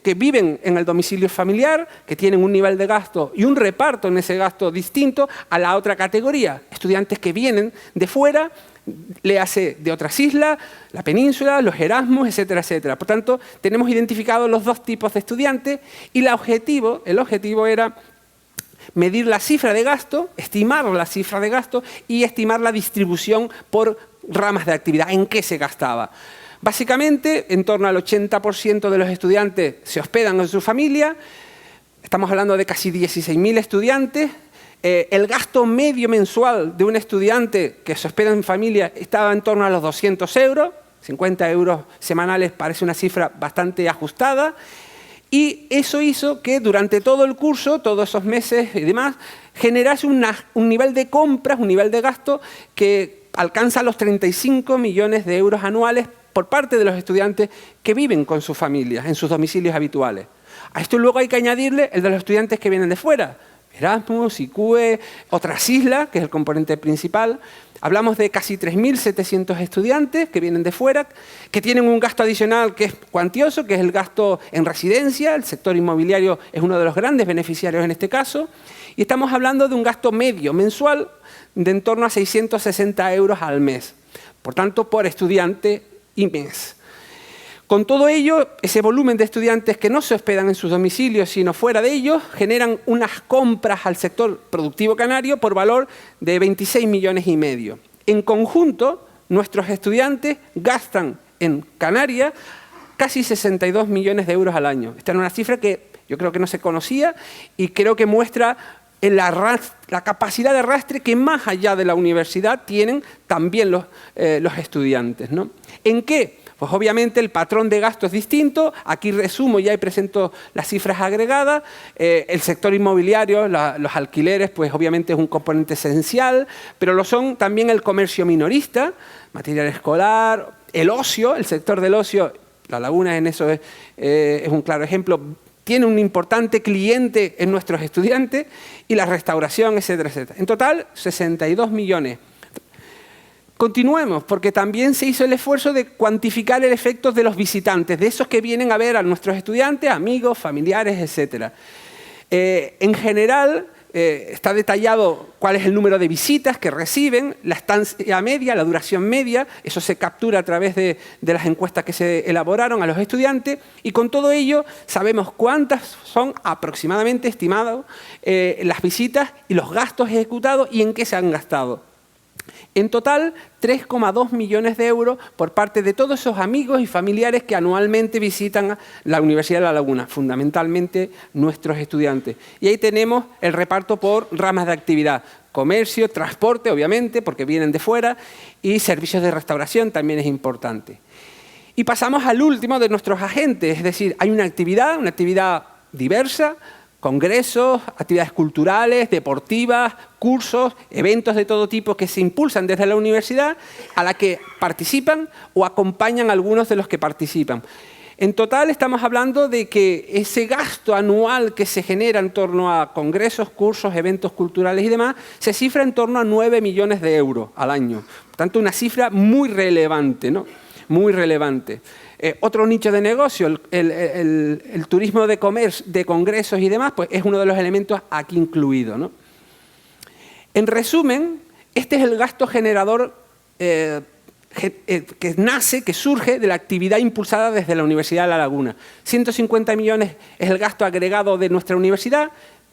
S5: que viven en el domicilio familiar, que tienen un nivel de gasto y un reparto en ese gasto distinto a la otra categoría. Estudiantes que vienen de fuera, léase de otras islas, la península, los Erasmus, etcétera, etcétera. Por tanto, tenemos identificados los dos tipos de estudiantes y el objetivo era medir la cifra de gasto, estimar la cifra de gasto y estimar la distribución por ramas de actividad, en qué se gastaba. Básicamente, en torno al 80% de los estudiantes se hospedan en su familia. Estamos hablando de casi 16.000 estudiantes. El gasto medio mensual de un estudiante que se hospeda en familia estaba en torno a los 200 euros. 50 euros semanales parece una cifra bastante ajustada. Y eso hizo que durante todo el curso, todos esos meses y demás, generase un nivel de compras, un nivel de gasto que alcanza los 35 millones de euros anuales por parte de los estudiantes que viven con sus familias, en sus domicilios habituales. A esto luego hay que añadirle el de los estudiantes que vienen de fuera, Erasmus, ICUE, otras islas, que es el componente principal. Hablamos de casi 3.700 estudiantes que vienen de fuera, que tienen un gasto adicional que es cuantioso, que es el gasto en residencia. El sector inmobiliario es uno de los grandes beneficiarios en este caso. Y estamos hablando de un gasto medio mensual de en torno a 660 euros al mes. Por tanto, por estudiante y mes. Con todo ello, ese volumen de estudiantes que no se hospedan en sus domicilios, sino fuera de ellos, generan unas compras al sector productivo canario por valor de 26,5 millones. En conjunto, nuestros estudiantes gastan en Canarias casi 62 millones de euros al año. Esta es una cifra que yo creo que no se conocía y creo que muestra la capacidad de arrastre que más allá de la universidad tienen también los estudiantes, ¿no? ¿En qué? Pues obviamente el patrón de gasto es distinto. Aquí resumo ya y presento las cifras agregadas. El sector inmobiliario, los alquileres, pues obviamente es un componente esencial, pero lo son también el comercio minorista, material escolar, el ocio, el sector del ocio. La Laguna en eso es un claro ejemplo. Tiene un importante cliente en nuestros estudiantes y la restauración, etcétera, etcétera. En total, 62 millones. Continuemos, porque también se hizo el esfuerzo de cuantificar el efecto de los visitantes, de esos que vienen a ver a nuestros estudiantes, amigos, familiares, etcétera. En general, está detallado cuál es el número de visitas que reciben, la estancia media, la duración media, eso se captura a través de las encuestas que se elaboraron a los estudiantes y con todo ello sabemos cuántas son aproximadamente estimadas las visitas y los gastos ejecutados y en qué se han gastado. En total, 3,2 millones de euros por parte de todos esos amigos y familiares que anualmente visitan la Universidad de La Laguna, fundamentalmente nuestros estudiantes. Y ahí tenemos el reparto por ramas de actividad. Comercio, transporte, obviamente, porque vienen de fuera, y servicios de restauración también es importante. Y pasamos al último de nuestros agentes, es decir, hay una actividad diversa, congresos, actividades culturales, deportivas, cursos, eventos de todo tipo que se impulsan desde la universidad a la que participan o acompañan a algunos de los que participan. En total estamos hablando de que ese gasto anual que se genera en torno a congresos, cursos, eventos culturales y demás, se cifra en torno a 9 millones de euros al año. Por tanto, una cifra muy relevante, ¿no? Muy relevante. Otro nicho de negocio, el turismo de comercio, de congresos y demás, pues es uno de los elementos aquí incluido, ¿no? En resumen, este es el gasto generador que surge de la actividad impulsada desde la Universidad de La Laguna. 150 millones es el gasto agregado de nuestra universidad,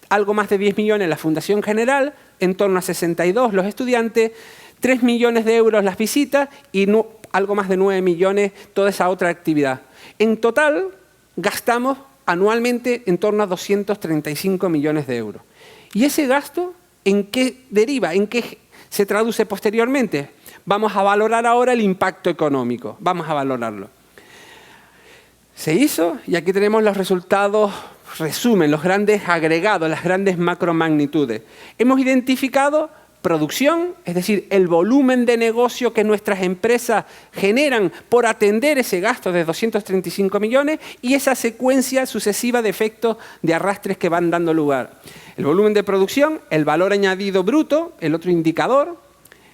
S5: algo más de 10 millones la Fundación General, en torno a 62 los estudiantes, 3 millones de euros las visitas y algo más de 9 millones toda esa otra actividad. En total, gastamos anualmente en torno a 235 millones de euros. ¿Y ese gasto en qué deriva? ¿En qué se traduce posteriormente? Vamos a valorar ahora el impacto económico. Vamos a valorarlo. Se hizo y aquí tenemos los resultados, resumen, los grandes agregados, las grandes macromagnitudes. Hemos identificado producción, es decir, el volumen de negocio que nuestras empresas generan por atender ese gasto de 235 millones y esa secuencia sucesiva de efectos de arrastres que van dando lugar. El volumen de producción, el valor añadido bruto, el otro indicador,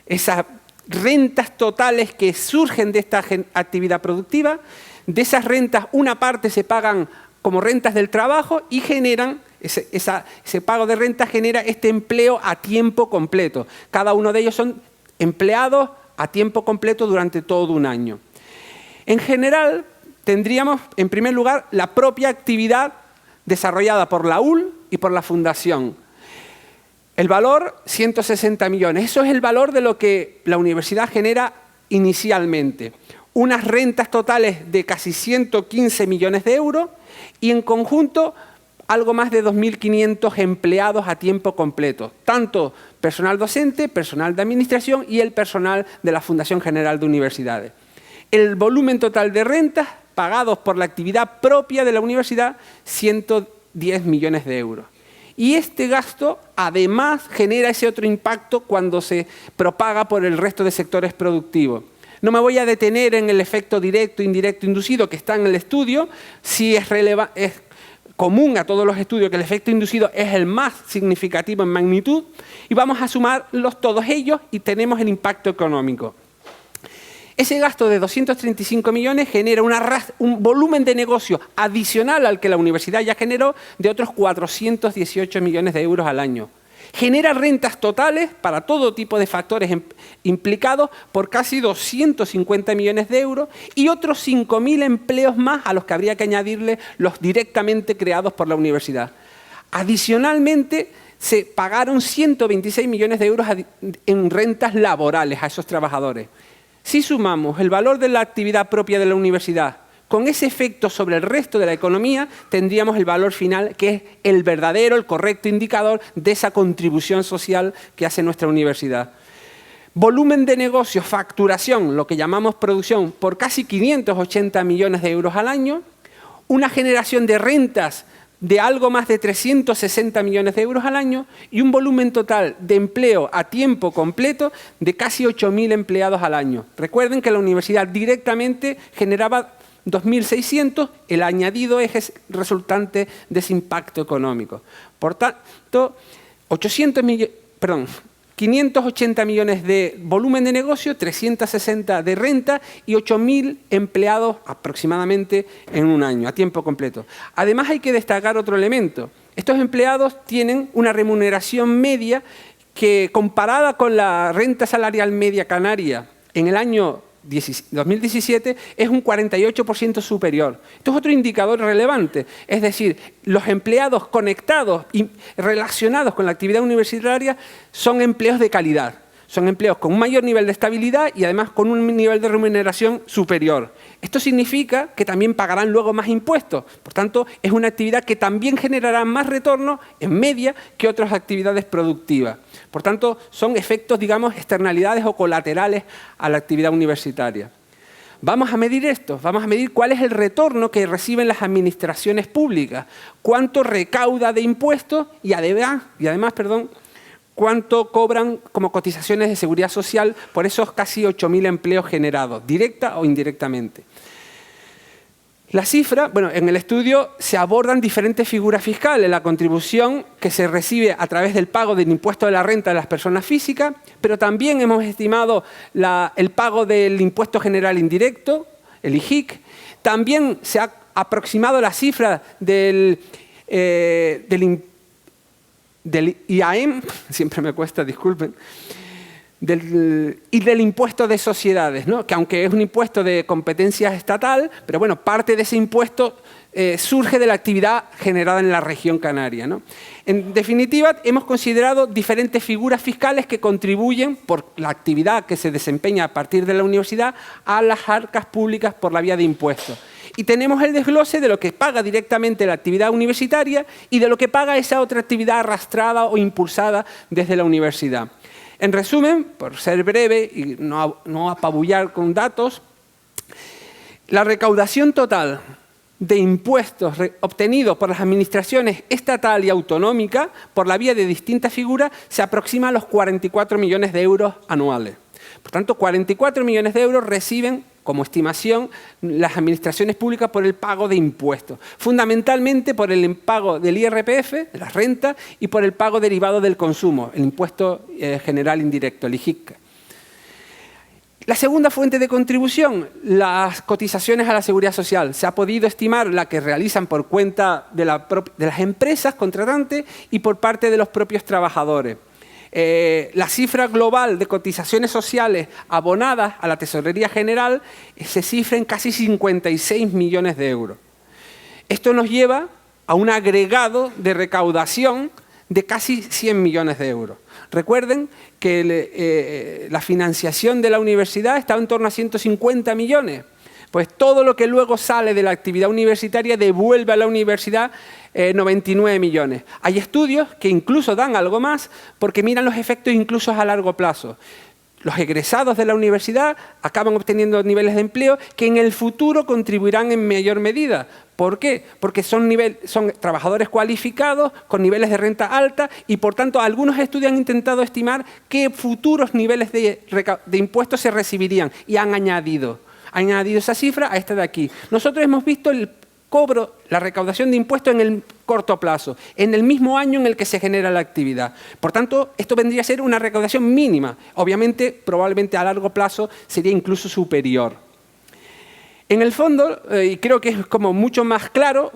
S5: esas rentas totales que surgen de esta actividad productiva. De esas rentas, una parte se pagan como rentas del trabajo y generan, ese pago de renta genera este empleo a tiempo completo. Cada uno de ellos son empleados a tiempo completo durante todo un año. En general, tendríamos, en primer lugar, la propia actividad desarrollada por la UL y por la Fundación. El valor, 160 millones. Eso es el valor de lo que la universidad genera inicialmente. Unas rentas totales de casi 115 millones de euros y en conjunto algo más de 2.500 empleados a tiempo completo, tanto personal docente, personal de administración y el personal de la Fundación General de Universidades. El volumen total de rentas pagados por la actividad propia de la universidad, 110 millones de euros. Y este gasto, además, genera ese otro impacto cuando se propaga por el resto de sectores productivos. No me voy a detener en el efecto directo e indirecto inducido que está en el estudio. Sí es común a todos los estudios que el efecto inducido es el más significativo en magnitud. Y vamos a sumarlos todos ellos y tenemos el impacto económico. Ese gasto de 235 millones genera un volumen de negocio adicional al que la universidad ya generó de otros 418 millones de euros al año. Genera rentas totales para todo tipo de factores implicados por casi 250 millones de euros y otros 5.000 empleos más a los que habría que añadirle los directamente creados por la universidad. Adicionalmente, se pagaron 126 millones de euros en rentas laborales a esos trabajadores. Si sumamos el valor de la actividad propia de la universidad con ese efecto sobre el resto de la economía, tendríamos el valor final, que es el verdadero, el correcto indicador de esa contribución social que hace nuestra universidad. Volumen de negocio, facturación, lo que llamamos producción, por casi 580 millones de euros al año, una generación de rentas de algo más de 360 millones de euros al año y un volumen total de empleo a tiempo completo de casi 8.000 empleados al año. Recuerden que la universidad directamente generaba 2.600, el añadido es resultante de ese impacto económico. Por tanto, 580 millones de volumen de negocio, 360 de renta y 8.000 empleados aproximadamente en un año, a tiempo completo. Además, hay que destacar otro elemento. Estos empleados tienen una remuneración media que, comparada con la renta salarial media canaria en el año 2017, es un 48% superior. Esto es otro indicador relevante. Es decir, los empleados conectados y relacionados con la actividad universitaria son empleos de calidad. Son empleos con un mayor nivel de estabilidad y además con un nivel de remuneración superior. Esto significa que también pagarán luego más impuestos. Por tanto, es una actividad que también generará más retorno en media que otras actividades productivas. Por tanto, son efectos, digamos, externalidades o colaterales a la actividad universitaria. Vamos a medir esto, vamos a medir cuál es el retorno que reciben las administraciones públicas, cuánto recauda de impuestos y además, cuánto cobran como cotizaciones de seguridad social por esos casi 8.000 empleos generados, directa o indirectamente. La cifra, bueno, en el estudio se abordan diferentes figuras fiscales, la contribución que se recibe a través del pago del impuesto de la renta de las personas físicas, pero también hemos estimado el pago del impuesto general indirecto, el IJIC, también se ha aproximado la cifra del IAM, siempre me cuesta, disculpen, y del impuesto de sociedades, ¿no? Que aunque es un impuesto de competencia estatal, pero bueno, parte de ese impuesto surge de la actividad generada en la región canaria, ¿no? En definitiva, hemos considerado diferentes figuras fiscales que contribuyen, por la actividad que se desempeña a partir de la universidad, a las arcas públicas por la vía de impuestos. Y tenemos el desglose de lo que paga directamente la actividad universitaria y de lo que paga esa otra actividad arrastrada o impulsada desde la universidad. En resumen, por ser breve y no apabullar con datos, la recaudación total de impuestos obtenidos por las administraciones estatal y autonómica por la vía de distintas figuras se aproxima a los 44 millones de euros anuales. Por tanto, 44 millones de euros reciben como estimación las administraciones públicas por el pago de impuestos, fundamentalmente por el pago del IRPF, de las rentas, y por el pago derivado del consumo, el impuesto general indirecto, el IGIC. La segunda fuente de contribución, las cotizaciones a la Seguridad Social. Se ha podido estimar la que realizan por cuenta de las empresas contratantes y por parte de los propios trabajadores. La cifra global de cotizaciones sociales abonadas a la Tesorería General se cifra en casi 56 millones de euros. Esto nos lleva a un agregado de recaudación de casi 100 millones de euros. Recuerden que la financiación de la universidad está en torno a 150 millones. Pues todo lo que luego sale de la actividad universitaria devuelve a la universidad 99 millones. Hay estudios que incluso dan algo más porque miran los efectos incluso a largo plazo. Los egresados de la universidad acaban obteniendo niveles de empleo que en el futuro contribuirán en mayor medida. ¿Por qué? Porque son trabajadores cualificados, con niveles de renta alta y, por tanto, algunos estudios han intentado estimar qué futuros niveles de impuestos se recibirían y han añadido esa cifra a esta de aquí. Nosotros hemos visto el cobro, la recaudación de impuestos en el corto plazo, en el mismo año en el que se genera la actividad. Por tanto, esto vendría a ser una recaudación mínima. Obviamente, probablemente a largo plazo sería incluso superior. En el fondo, y creo que es como mucho más claro,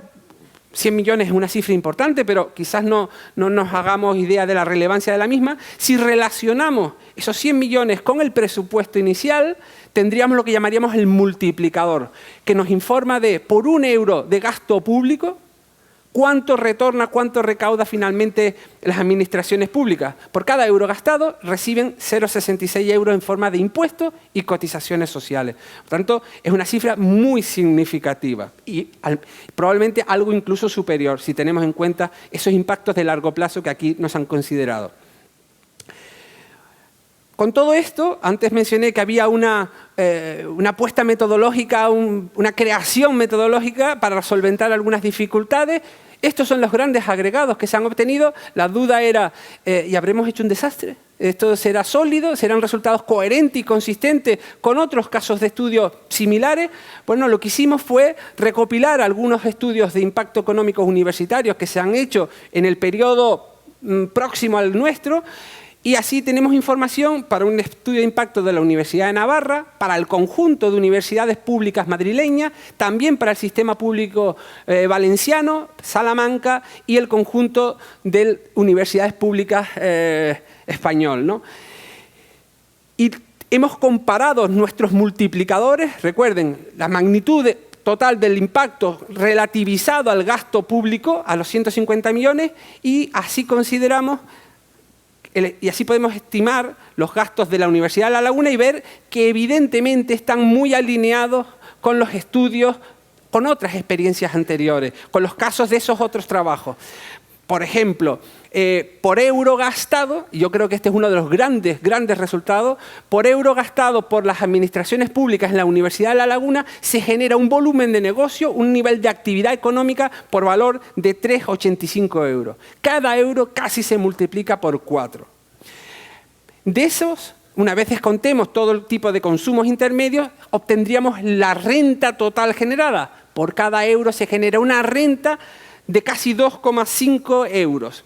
S5: 100 millones es una cifra importante, pero quizás no nos hagamos idea de la relevancia de la misma. Si relacionamos esos 100 millones con el presupuesto inicial, tendríamos lo que llamaríamos el multiplicador, que nos informa de, por 1 euro de gasto público, cuánto retorna, cuánto recauda finalmente las administraciones públicas. Por cada euro gastado reciben 0,66 euros en forma de impuestos y cotizaciones sociales. Por tanto, es una cifra muy significativa y probablemente algo incluso superior si tenemos en cuenta esos impactos de largo plazo que aquí nos han considerado. Con todo esto, antes mencioné que había una apuesta metodológica, una creación metodológica para solventar algunas dificultades. Estos son los grandes agregados que se han obtenido. La duda era, ¿y habremos hecho un desastre? ¿Esto será sólido? ¿Serán resultados coherentes y consistentes con otros casos de estudio similares? Bueno, lo que hicimos fue recopilar algunos estudios de impacto económico universitarios que se han hecho en el periodo próximo al nuestro. Y así tenemos información para un estudio de impacto de la Universidad de Navarra, para el conjunto de universidades públicas madrileñas, también para el sistema público valenciano, Salamanca y el conjunto de universidades públicas español, ¿no? Y hemos comparado nuestros multiplicadores, recuerden, la magnitud total del impacto relativizado al gasto público, a los 150 millones, y así consideramos y así podemos estimar los gastos de la Universidad de La Laguna y ver que evidentemente están muy alineados con los estudios, con otras experiencias anteriores, con los casos de esos otros trabajos. Por ejemplo, por euro gastado, y yo creo que este es uno de los grandes resultados, por euro gastado por las administraciones públicas en la Universidad de La Laguna se genera un volumen de negocio, un nivel de actividad económica por valor de 3,85 euros. Cada euro casi se multiplica por 4. De esos, una vez descontemos todo el tipo de consumos intermedios, obtendríamos la renta total generada. Por cada euro se genera una renta de casi 2,5 euros.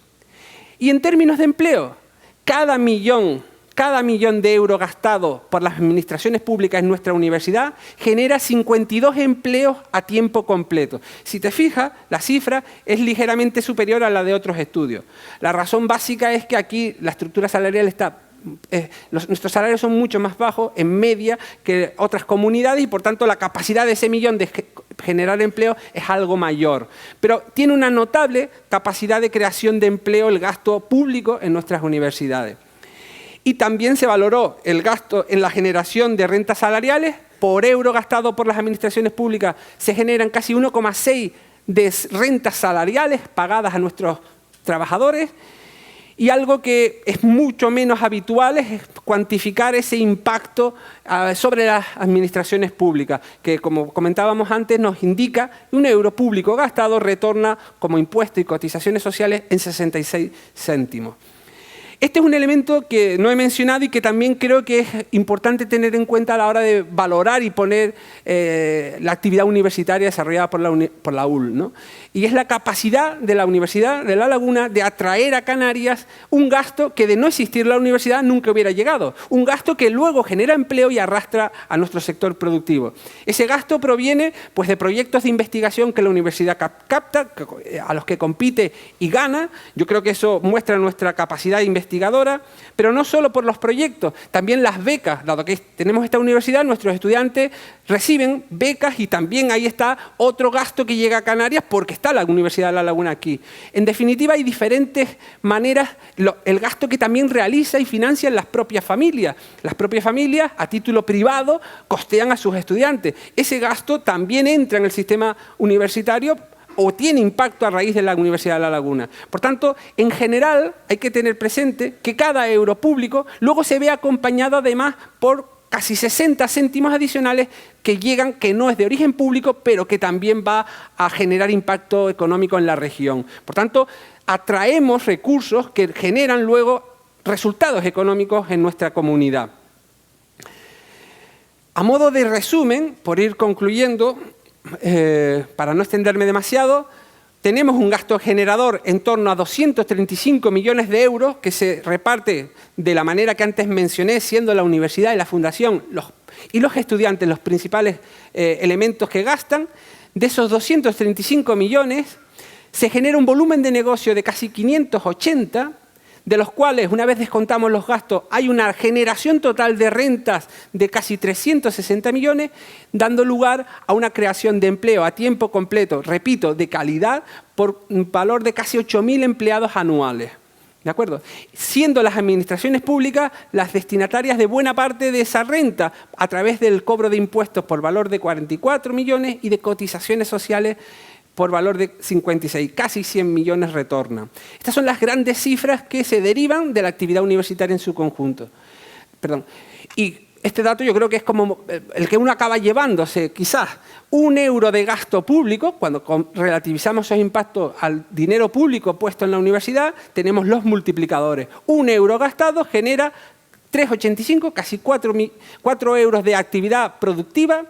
S5: Y en términos de empleo, cada millón de euros gastado por las administraciones públicas en nuestra universidad genera 52 empleos a tiempo completo. Si te fijas, la cifra es ligeramente superior a la de otros estudios. La razón básica es que aquí la estructura salarial está nuestros salarios son mucho más bajos en media que otras comunidades y por tanto la capacidad de ese millón de generar empleo es algo mayor. Pero tiene una notable capacidad de creación de empleo el gasto público en nuestras universidades. Y también se valoró el gasto en la generación de rentas salariales. Por euro gastado por las administraciones públicas se generan casi 1,6 de rentas salariales pagadas a nuestros trabajadores. Y algo que es mucho menos habitual es cuantificar ese impacto sobre las administraciones públicas, que como comentábamos antes nos indica que un euro público gastado retorna como impuesto y cotizaciones sociales en 66 céntimos. Este es un elemento que no he mencionado y que también creo que es importante tener en cuenta a la hora de valorar y poner la actividad universitaria desarrollada por la UL, ¿no? Y es la capacidad de la Universidad de La Laguna de atraer a Canarias un gasto que de no existir la universidad nunca hubiera llegado. Un gasto que luego genera empleo y arrastra a nuestro sector productivo. Ese gasto proviene pues, de proyectos de investigación que la universidad capta, a los que compite y gana. Yo creo que eso muestra nuestra capacidad investigadora, pero no solo por los proyectos, también las becas. Dado que tenemos esta universidad, nuestros estudiantes reciben becas y también ahí está otro gasto que llega a Canarias porque está la Universidad de La Laguna aquí. En definitiva, hay diferentes maneras, el gasto que también realiza y financian las propias familias. Las propias familias, a título privado, costean a sus estudiantes. Ese gasto también entra en el sistema universitario o tiene impacto a raíz de la Universidad de La Laguna. Por tanto, en general, hay que tener presente que cada euro público luego se ve acompañado además por casi 60 céntimos adicionales que llegan, que no es de origen público, pero que también va a generar impacto económico en la región. Por tanto, atraemos recursos que generan luego resultados económicos en nuestra comunidad. A modo de resumen, por ir concluyendo, para no extenderme demasiado, tenemos un gasto generador en torno a 235 millones de euros que se reparte de la manera que antes mencioné, siendo la universidad y la fundación y los estudiantes los principales elementos que gastan. De esos 235 millones se genera un volumen de negocio de casi 580, de los cuales, una vez descontamos los gastos, hay una generación total de rentas de casi 360 millones, dando lugar a una creación de empleo a tiempo completo, repito, de calidad, por un valor de casi 8.000 empleados anuales. ¿De acuerdo? Siendo las administraciones públicas las destinatarias de buena parte de esa renta a través del cobro de impuestos por valor de 44 millones y de cotizaciones sociales por valor de 56, casi 100 millones retorna. Estas son las grandes cifras que se derivan de la actividad universitaria en su conjunto. Perdón. Y este dato yo creo que es como el que uno acaba llevándose, quizás, 1 euro de gasto público, cuando relativizamos esos impactos al dinero público puesto en la universidad, tenemos los multiplicadores. 1 euro gastado genera 3,85, casi 4 euros de actividad productiva,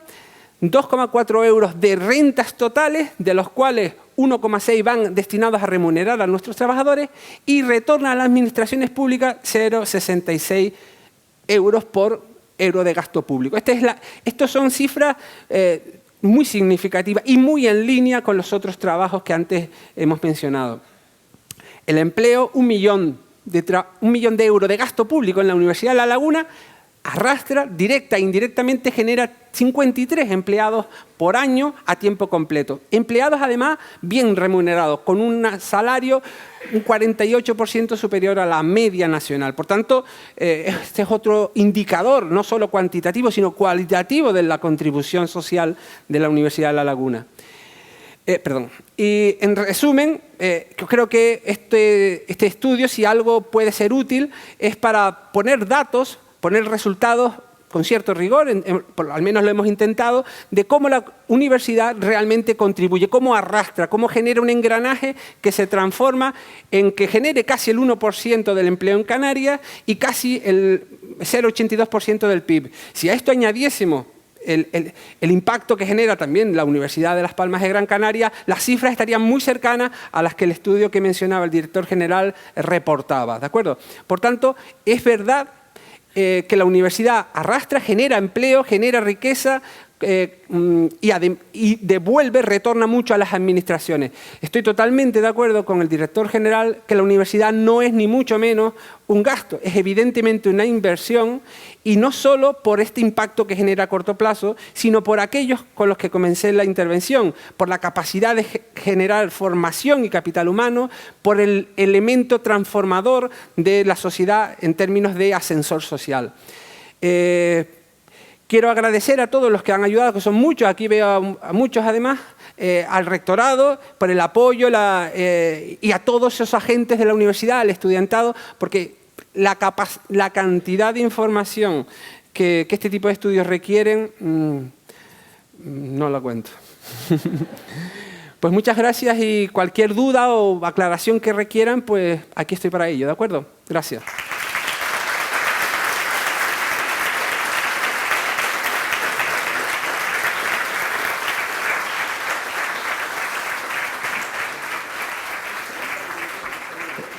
S5: 2,4 euros de rentas totales, de los cuales 1,6 van destinados a remunerar a nuestros trabajadores y retorna a las administraciones públicas 0,66 euros por euro de gasto público. Estos son cifras muy significativas y muy en línea con los otros trabajos que antes hemos mencionado. El empleo, 1 millón de euros de gasto público en la Universidad de La Laguna, arrastra, directa e indirectamente, genera 53 empleados por año a tiempo completo. Empleados, además, bien remunerados, con un salario un 48% superior a la media nacional. Por tanto, este es otro indicador, no solo cuantitativo, sino cualitativo de la contribución social de la Universidad de La Laguna. Y en resumen, yo creo que este estudio, si algo puede ser útil, es para poner datos, poner resultados con cierto rigor, al menos lo hemos intentado, de cómo la universidad realmente contribuye, cómo arrastra, cómo genera un engranaje que se transforma en que genere casi el 1% del empleo en Canarias y casi el 0,82% del PIB. Si a esto añadiésemos el impacto que genera también la Universidad de Las Palmas de Gran Canaria, las cifras estarían muy cercanas a las que el estudio que mencionaba el director general reportaba. ¿De acuerdo? Por tanto, es verdad que la universidad arrastra, genera empleo, genera riqueza y retorna mucho a las administraciones. Estoy totalmente de acuerdo con el director general que la universidad no es ni mucho menos un gasto, es evidentemente una inversión, y no solo por este impacto que genera a corto plazo, sino por aquellos con los que comencé la intervención, por la capacidad de generar formación y capital humano, por el elemento transformador de la sociedad en términos de ascensor social. Quiero agradecer a todos los que han ayudado, que son muchos, aquí veo a muchos además, al rectorado por el apoyo y a todos esos agentes de la universidad, al estudiantado, porque la cantidad de información que este tipo de estudios requieren, no la cuento. Pues muchas gracias, y cualquier duda o aclaración que requieran, pues aquí estoy para ello, ¿de acuerdo? Gracias.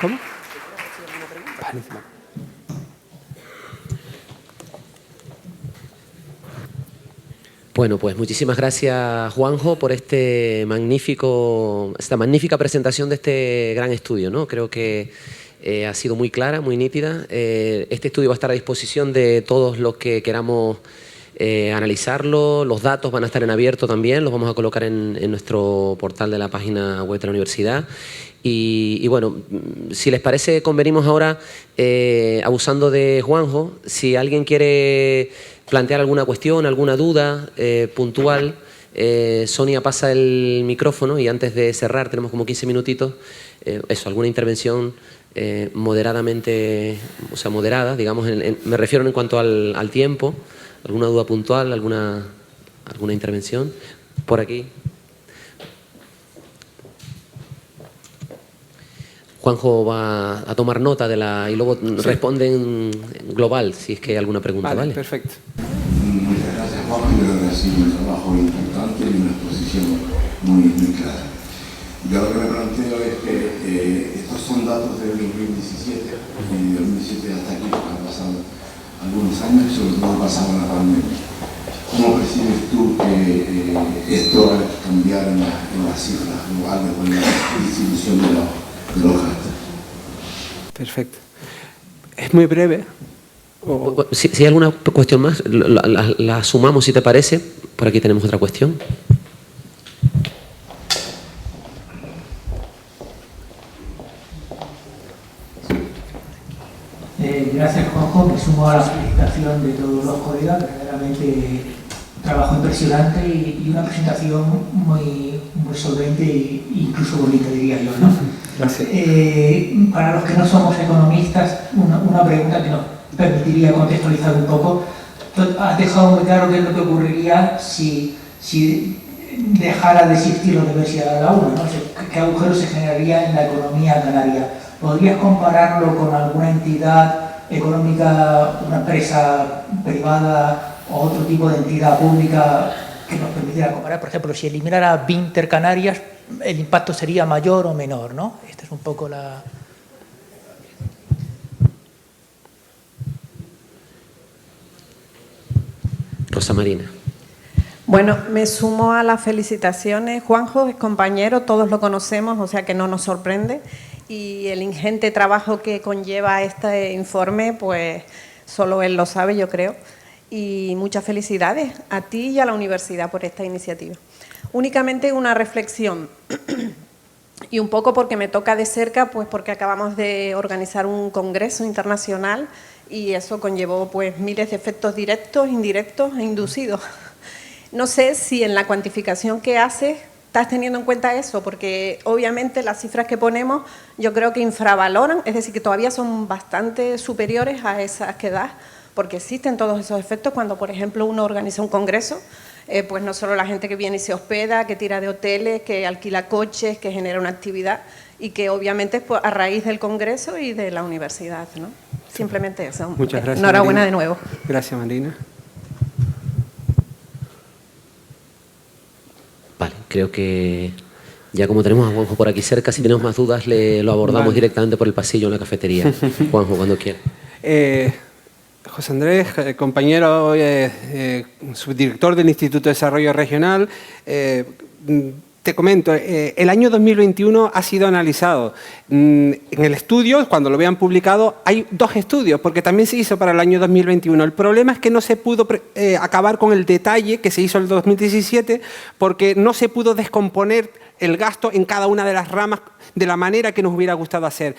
S5: ¿Cómo? Vale.
S2: Bueno, pues muchísimas gracias, Juanjo, por esta magnífica presentación de este gran estudio, ¿no? Creo que ha sido muy clara, muy nítida. Este estudio va a estar a disposición de todos los que queramos analizarlo. Los datos van a estar en abierto también, los vamos a colocar en nuestro portal de la página web de la universidad. Y bueno, si les parece, convenimos ahora, abusando de Juanjo, si alguien quiere plantear alguna cuestión, alguna duda puntual, Sonia pasa el micrófono, y antes de cerrar, tenemos como 15 minutitos, alguna intervención moderadamente, o sea, moderada, digamos, me refiero en cuanto al tiempo, alguna duda puntual, alguna intervención, por aquí. Juanjo va a tomar nota y luego responde en global, si es que hay alguna pregunta. Vale,
S5: perfecto.
S6: Muchas gracias, Juanjo. Creo que ha sido un trabajo importante y una exposición muy clara. Yo lo que me planteo es que estos son datos del 2017, y de 2017 hasta aquí, porque han pasado algunos años, y sobre todo ha pasado la pandemia. ¿Cómo percibes tú que esto va a cambiar en las cifras globales o en la distribución de los gastos?
S5: Perfecto. Es muy breve.
S2: Si hay alguna cuestión más, la sumamos, si te parece. Por aquí tenemos otra cuestión.
S7: Gracias, Juanjo. Me sumo a la felicitación de todos los colegas. Verdaderamente trabajo impresionante y una presentación muy solvente e incluso bonita, diría yo, ¿no?
S5: Gracias.
S7: Para los que no somos economistas, una pregunta que nos permitiría contextualizar un poco. Has dejado muy claro qué es lo que ocurriría si dejara de existir la Universidad de la UNA, ¿no? ¿Qué agujero se generaría en la economía canaria? ¿Podrías compararlo con alguna entidad económica, una empresa privada o otro tipo de entidad pública que nos permitiera comparar? Por ejemplo, si eliminara Binter Canarias, ¿el impacto sería mayor o menor, no? Esta es un poco la...
S2: Rosa Marina.
S8: Bueno, me sumo a las felicitaciones. Juanjo es compañero, todos lo conocemos, o sea que no nos sorprende. Y el ingente trabajo que conlleva este informe, pues solo él lo sabe, yo creo. Y muchas felicidades a ti y a la universidad por esta iniciativa. Únicamente una reflexión, y un poco porque me toca de cerca, pues porque acabamos de organizar un congreso internacional y eso conllevó pues miles de efectos directos, indirectos e inducidos. No sé si en la cuantificación que haces estás teniendo en cuenta eso, porque obviamente las cifras que ponemos yo creo que infravaloran, es decir, que todavía son bastante superiores a esas que das, porque existen todos esos efectos cuando, por ejemplo, uno organiza un congreso, pues no solo la gente que viene y se hospeda, que tira de hoteles, que alquila coches, que genera una actividad y que obviamente es pues, a raíz del congreso y de la universidad, ¿no? Simplemente eso.
S5: Muchas gracias.
S8: Enhorabuena
S5: Marina.
S8: de nuevo.
S5: Gracias, Marina.
S2: Vale, creo que ya como tenemos a Juanjo por aquí cerca, si tenemos más dudas lo abordamos directamente por el pasillo en la cafetería. Juanjo, cuando quiera.
S5: José Andrés, compañero subdirector del Instituto de Desarrollo Regional. Te comento, el año 2021 ha sido analizado. En el estudio, cuando lo vean publicado, hay 2 estudios, porque también se hizo para el año 2021. El problema es que no se pudo acabar con el detalle que se hizo en el 2017, porque no se pudo descomponer el gasto en cada una de las ramas de la manera que nos hubiera gustado hacer.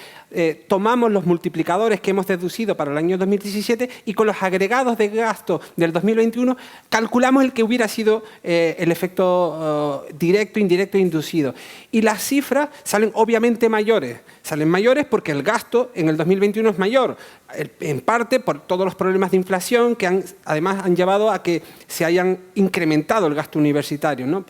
S5: Tomamos los multiplicadores que hemos deducido para el año 2017 y con los agregados de gasto del 2021 calculamos el que hubiera sido el efecto directo, indirecto e inducido. Y las cifras salen obviamente mayores. Salen mayores porque el gasto en el 2021 es mayor, en parte por todos los problemas de inflación que además han llevado a que se hayan incrementado el gasto universitario, ¿no?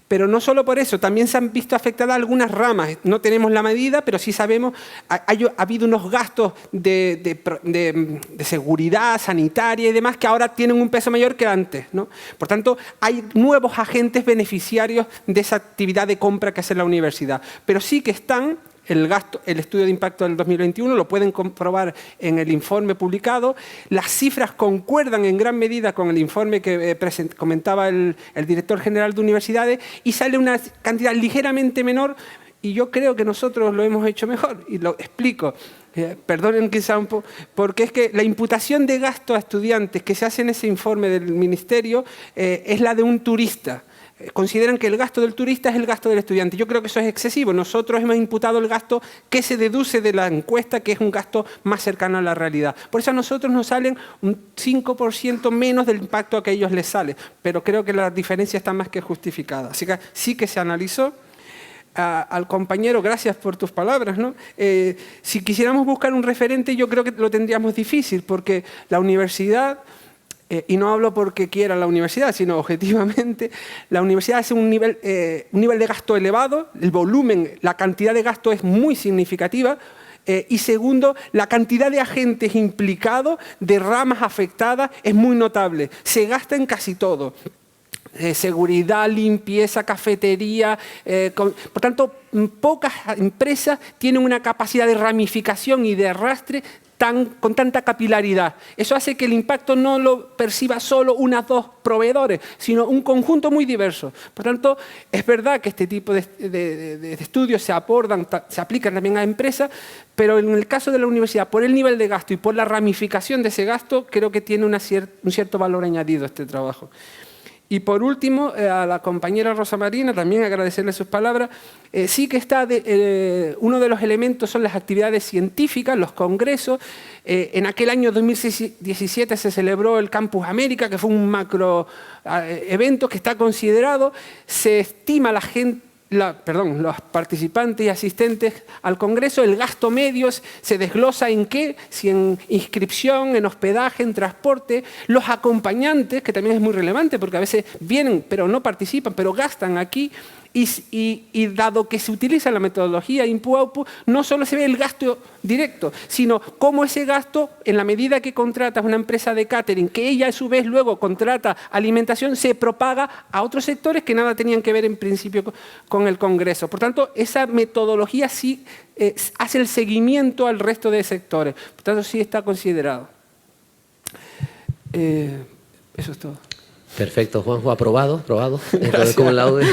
S5: Pero no solo por eso, también se han visto afectadas algunas ramas. No tenemos la medida, pero sí sabemos, ha habido unos gastos de seguridad sanitaria y demás que ahora tienen un peso mayor que antes, ¿no? Por tanto, hay nuevos agentes beneficiarios de esa actividad de compra que hace la universidad. Pero sí que están. El estudio de impacto del 2021 lo pueden comprobar en el informe publicado. Las cifras concuerdan en gran medida con el informe que comentaba el director general de universidades y sale una cantidad ligeramente menor y yo creo que nosotros lo hemos hecho mejor y lo explico. Perdonen quizá un poco, porque es que la imputación de gasto a estudiantes que se hace en ese informe del Ministerio es la de un turista. Consideran que el gasto del turista es el gasto del estudiante. Yo creo que eso es excesivo. Nosotros hemos imputado el gasto que se deduce de la encuesta, que es un gasto más cercano a la realidad. Por eso a nosotros nos salen un 5% menos del impacto que a ellos les sale. Pero creo que la diferencia está más que justificada. Así que sí que se analizó. Al compañero, gracias por tus palabras, ¿no? Si quisiéramos buscar un referente, yo creo que lo tendríamos difícil, porque la universidad... y no hablo porque quiera la universidad, sino objetivamente, la universidad hace un nivel de gasto elevado, el volumen, la cantidad de gasto es muy significativa, y segundo, la cantidad de agentes implicados, de ramas afectadas, es muy notable. Se gasta en casi todo. Seguridad, limpieza, cafetería. Por tanto, pocas empresas tienen una capacidad de ramificación y de arrastre con tanta capilaridad. Eso hace que el impacto no lo perciba solo unos 2 proveedores, sino un conjunto muy diverso. Por tanto, es verdad que este tipo de estudios se aplican también a empresas, pero en el caso de la universidad, por el nivel de gasto y por la ramificación de ese gasto, creo que tiene un cierto valor añadido este trabajo. Y por último, a la compañera Rosa Marina, también agradecerle sus palabras. Sí que está uno de los elementos son las actividades científicas, los congresos. En aquel año 2017 se celebró el Campus América, que fue un macro evento que está considerado. Se estima los participantes y asistentes al Congreso, el gasto medio se desglosa en qué, si en inscripción, en hospedaje, en transporte, los acompañantes, que también es muy relevante porque a veces vienen pero no participan, pero gastan aquí, y dado que se utiliza la metodología input-output, no solo se ve el gasto directo, sino cómo ese gasto, en la medida que contratas una empresa de catering, que ella a su vez luego contrata alimentación, se propaga a otros sectores que nada tenían que ver en principio con el Congreso. Por tanto, esa metodología sí hace el seguimiento al resto de sectores. Por tanto, sí está considerado. Eso es todo.
S2: Perfecto, Juanjo, aprobado. Como el audio.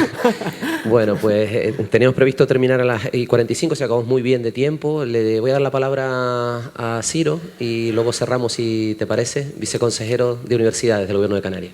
S2: Bueno, pues teníamos previsto terminar a las 45, si acabamos muy bien de tiempo. Le voy a dar la palabra a Ciro y luego cerramos, si te parece, viceconsejero de Universidades del Gobierno de Canarias.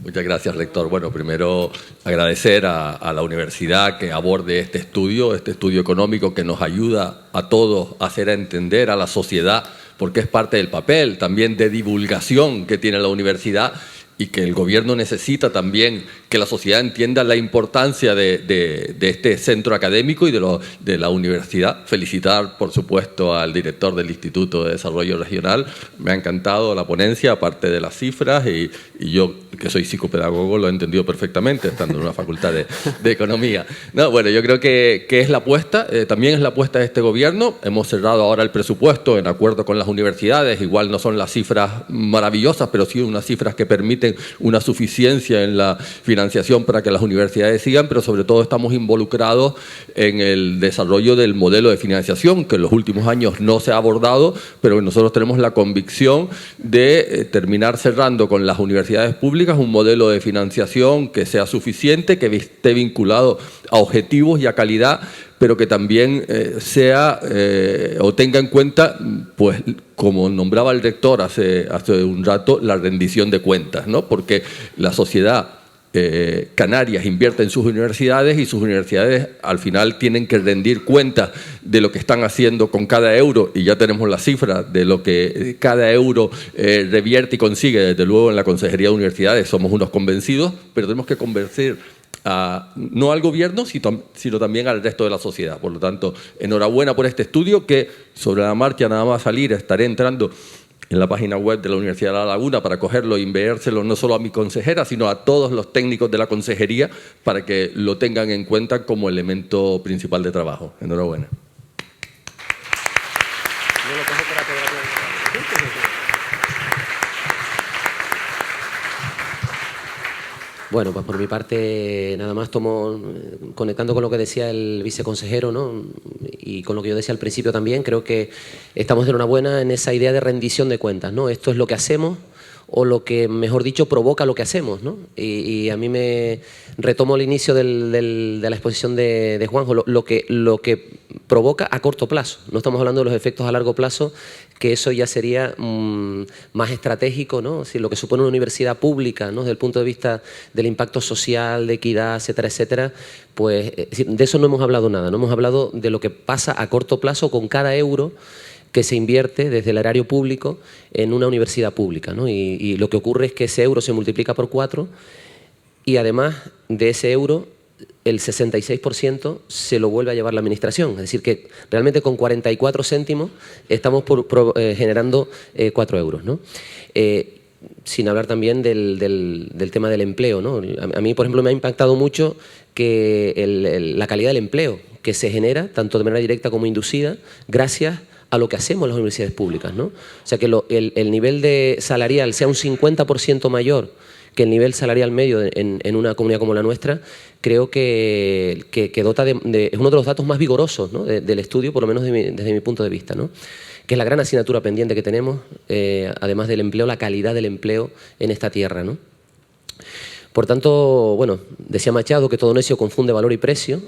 S3: Muchas gracias, rector. Bueno, primero agradecer a la universidad que aborde este estudio económico que nos ayuda a todos a hacer entender a la sociedad, porque es parte del papel también de divulgación que tiene la universidad, y que el gobierno necesita también que la sociedad entienda la importancia de este centro académico y de la universidad. Felicitar, por supuesto, al director del Instituto de Desarrollo Regional. Me ha encantado la ponencia, aparte de las cifras, y yo, que soy psicopedagogo, lo he entendido perfectamente, estando en una facultad de Economía. No, bueno, yo creo que es la apuesta, también es la apuesta de este gobierno. Hemos cerrado ahora el presupuesto en acuerdo con las universidades. Igual no son las cifras maravillosas, pero sí unas cifras que permiten una suficiencia en la financiación financiación para que las universidades sigan, pero sobre todo estamos involucrados en el desarrollo del modelo de financiación, que en los últimos años no se ha abordado, pero nosotros tenemos la convicción de terminar cerrando con las universidades públicas un modelo de financiación que sea suficiente, que esté vinculado a objetivos y a calidad, pero que también sea o tenga en cuenta, pues como nombraba el rector hace un rato, la rendición de cuentas, ¿no? Porque la sociedad Canarias invierte en sus universidades y sus universidades al final tienen que rendir cuentas de lo que están haciendo con cada euro, y ya tenemos la cifra de lo que cada euro revierte y consigue. Desde luego en la Consejería de Universidades somos unos convencidos, pero tenemos que convencer no al gobierno, sino también al resto de la sociedad. Por lo tanto, enhorabuena por este estudio, que sobre la marcha nada más salir estaré entrando en la página web de la Universidad de La Laguna para cogerlo y enviárselo no solo a mi consejera, sino a todos los técnicos de la consejería para que lo tengan en cuenta como elemento principal de trabajo. Enhorabuena.
S2: Bueno, pues por mi parte nada más conectando con lo que decía el viceconsejero, ¿no? Y con lo que yo decía al principio también, creo que estamos de enhorabuena en esa idea de rendición de cuentas, ¿no? Esto es lo que hacemos, o lo que, mejor dicho, provoca lo que hacemos, ¿no? Y a mí me retomo el inicio de la exposición de Juanjo, lo que provoca a corto plazo. No estamos hablando de los efectos a largo plazo, que eso ya sería más estratégico, ¿no? Si lo que supone una universidad pública, ¿no? Desde el punto de vista del impacto social, de equidad, etcétera, etcétera, pues de eso no hemos hablado nada. No hemos hablado de lo que pasa a corto plazo con cada euro que se invierte desde el erario público en una universidad pública, ¿no? Y lo que ocurre es que ese euro se multiplica por 4 y además de ese euro el 66% se lo vuelve a llevar la administración. Es decir, que realmente con 44 céntimos estamos generando 4 euros, ¿no? Sin hablar también del tema del empleo, ¿no? A mí, por ejemplo, me ha impactado mucho que la calidad del empleo que se genera, tanto de manera directa como inducida, gracias a lo que hacemos en las universidades públicas, ¿no? O sea, que el nivel de salarial sea un 50% mayor que el nivel salarial medio en una comunidad como la nuestra, creo que dota es uno de los datos más vigorosos, ¿no? del estudio, por lo menos desde mi punto de vista, ¿no? Que es la gran asignatura pendiente que tenemos, además del empleo, la calidad del empleo en esta tierra, ¿no? Por tanto, bueno, decía Machado que todo necio confunde valor y precio.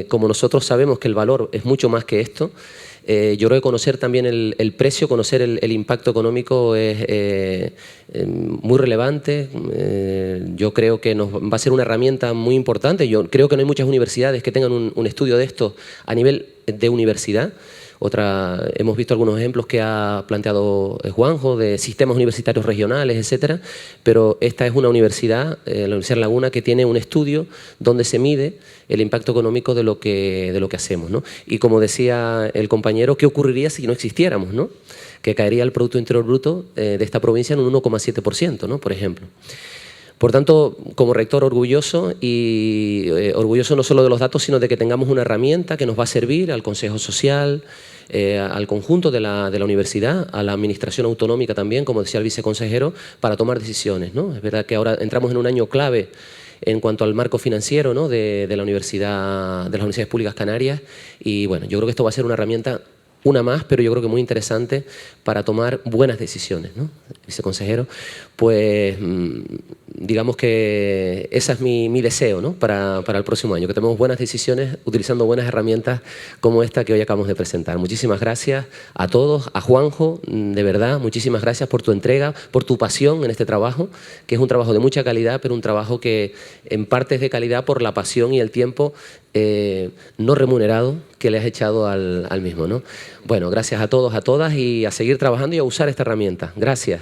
S2: Como nosotros sabemos que el valor es mucho más que esto, yo creo que conocer también el precio, conocer el impacto económico es muy relevante. Yo creo que va a ser una herramienta muy importante. Yo creo que no hay muchas universidades que tengan un estudio de esto a nivel de universidad. Hemos visto algunos ejemplos que ha planteado Juanjo de sistemas universitarios regionales, etcétera, pero esta es una universidad, la Universidad de La Laguna, que tiene un estudio donde se mide el impacto económico de lo que hacemos, ¿no? Y como decía el compañero, ¿qué ocurriría si no existiéramos, ¿no? Que caería el Producto Interior Bruto de esta provincia en un 1,7%, ¿no? Por ejemplo. Por tanto, como rector orgulloso, y orgulloso no solo de los datos, sino de que tengamos una herramienta que nos va a servir al Consejo Social, al conjunto de la universidad, a la administración autonómica también, como decía el viceconsejero, para tomar decisiones, ¿no? Es verdad que ahora entramos en un año clave en cuanto al marco financiero, ¿no? de las universidades públicas canarias, y bueno, yo creo que esto va a ser una herramienta, una más, pero yo creo que muy interesante para tomar buenas decisiones, ¿no? Viceconsejero, pues digamos que ese es mi deseo, ¿no? para el próximo año, que tomemos buenas decisiones utilizando buenas herramientas como esta que hoy acabamos de presentar. Muchísimas gracias a todos, a Juanjo, de verdad, muchísimas gracias por tu entrega, por tu pasión en este trabajo, que es un trabajo de mucha calidad, pero un trabajo que en parte es de calidad por la pasión y el tiempo no remunerado que le has echado al mismo, ¿no? Bueno, gracias a todos, a todas, y a seguir trabajando y a usar esta herramienta. Gracias.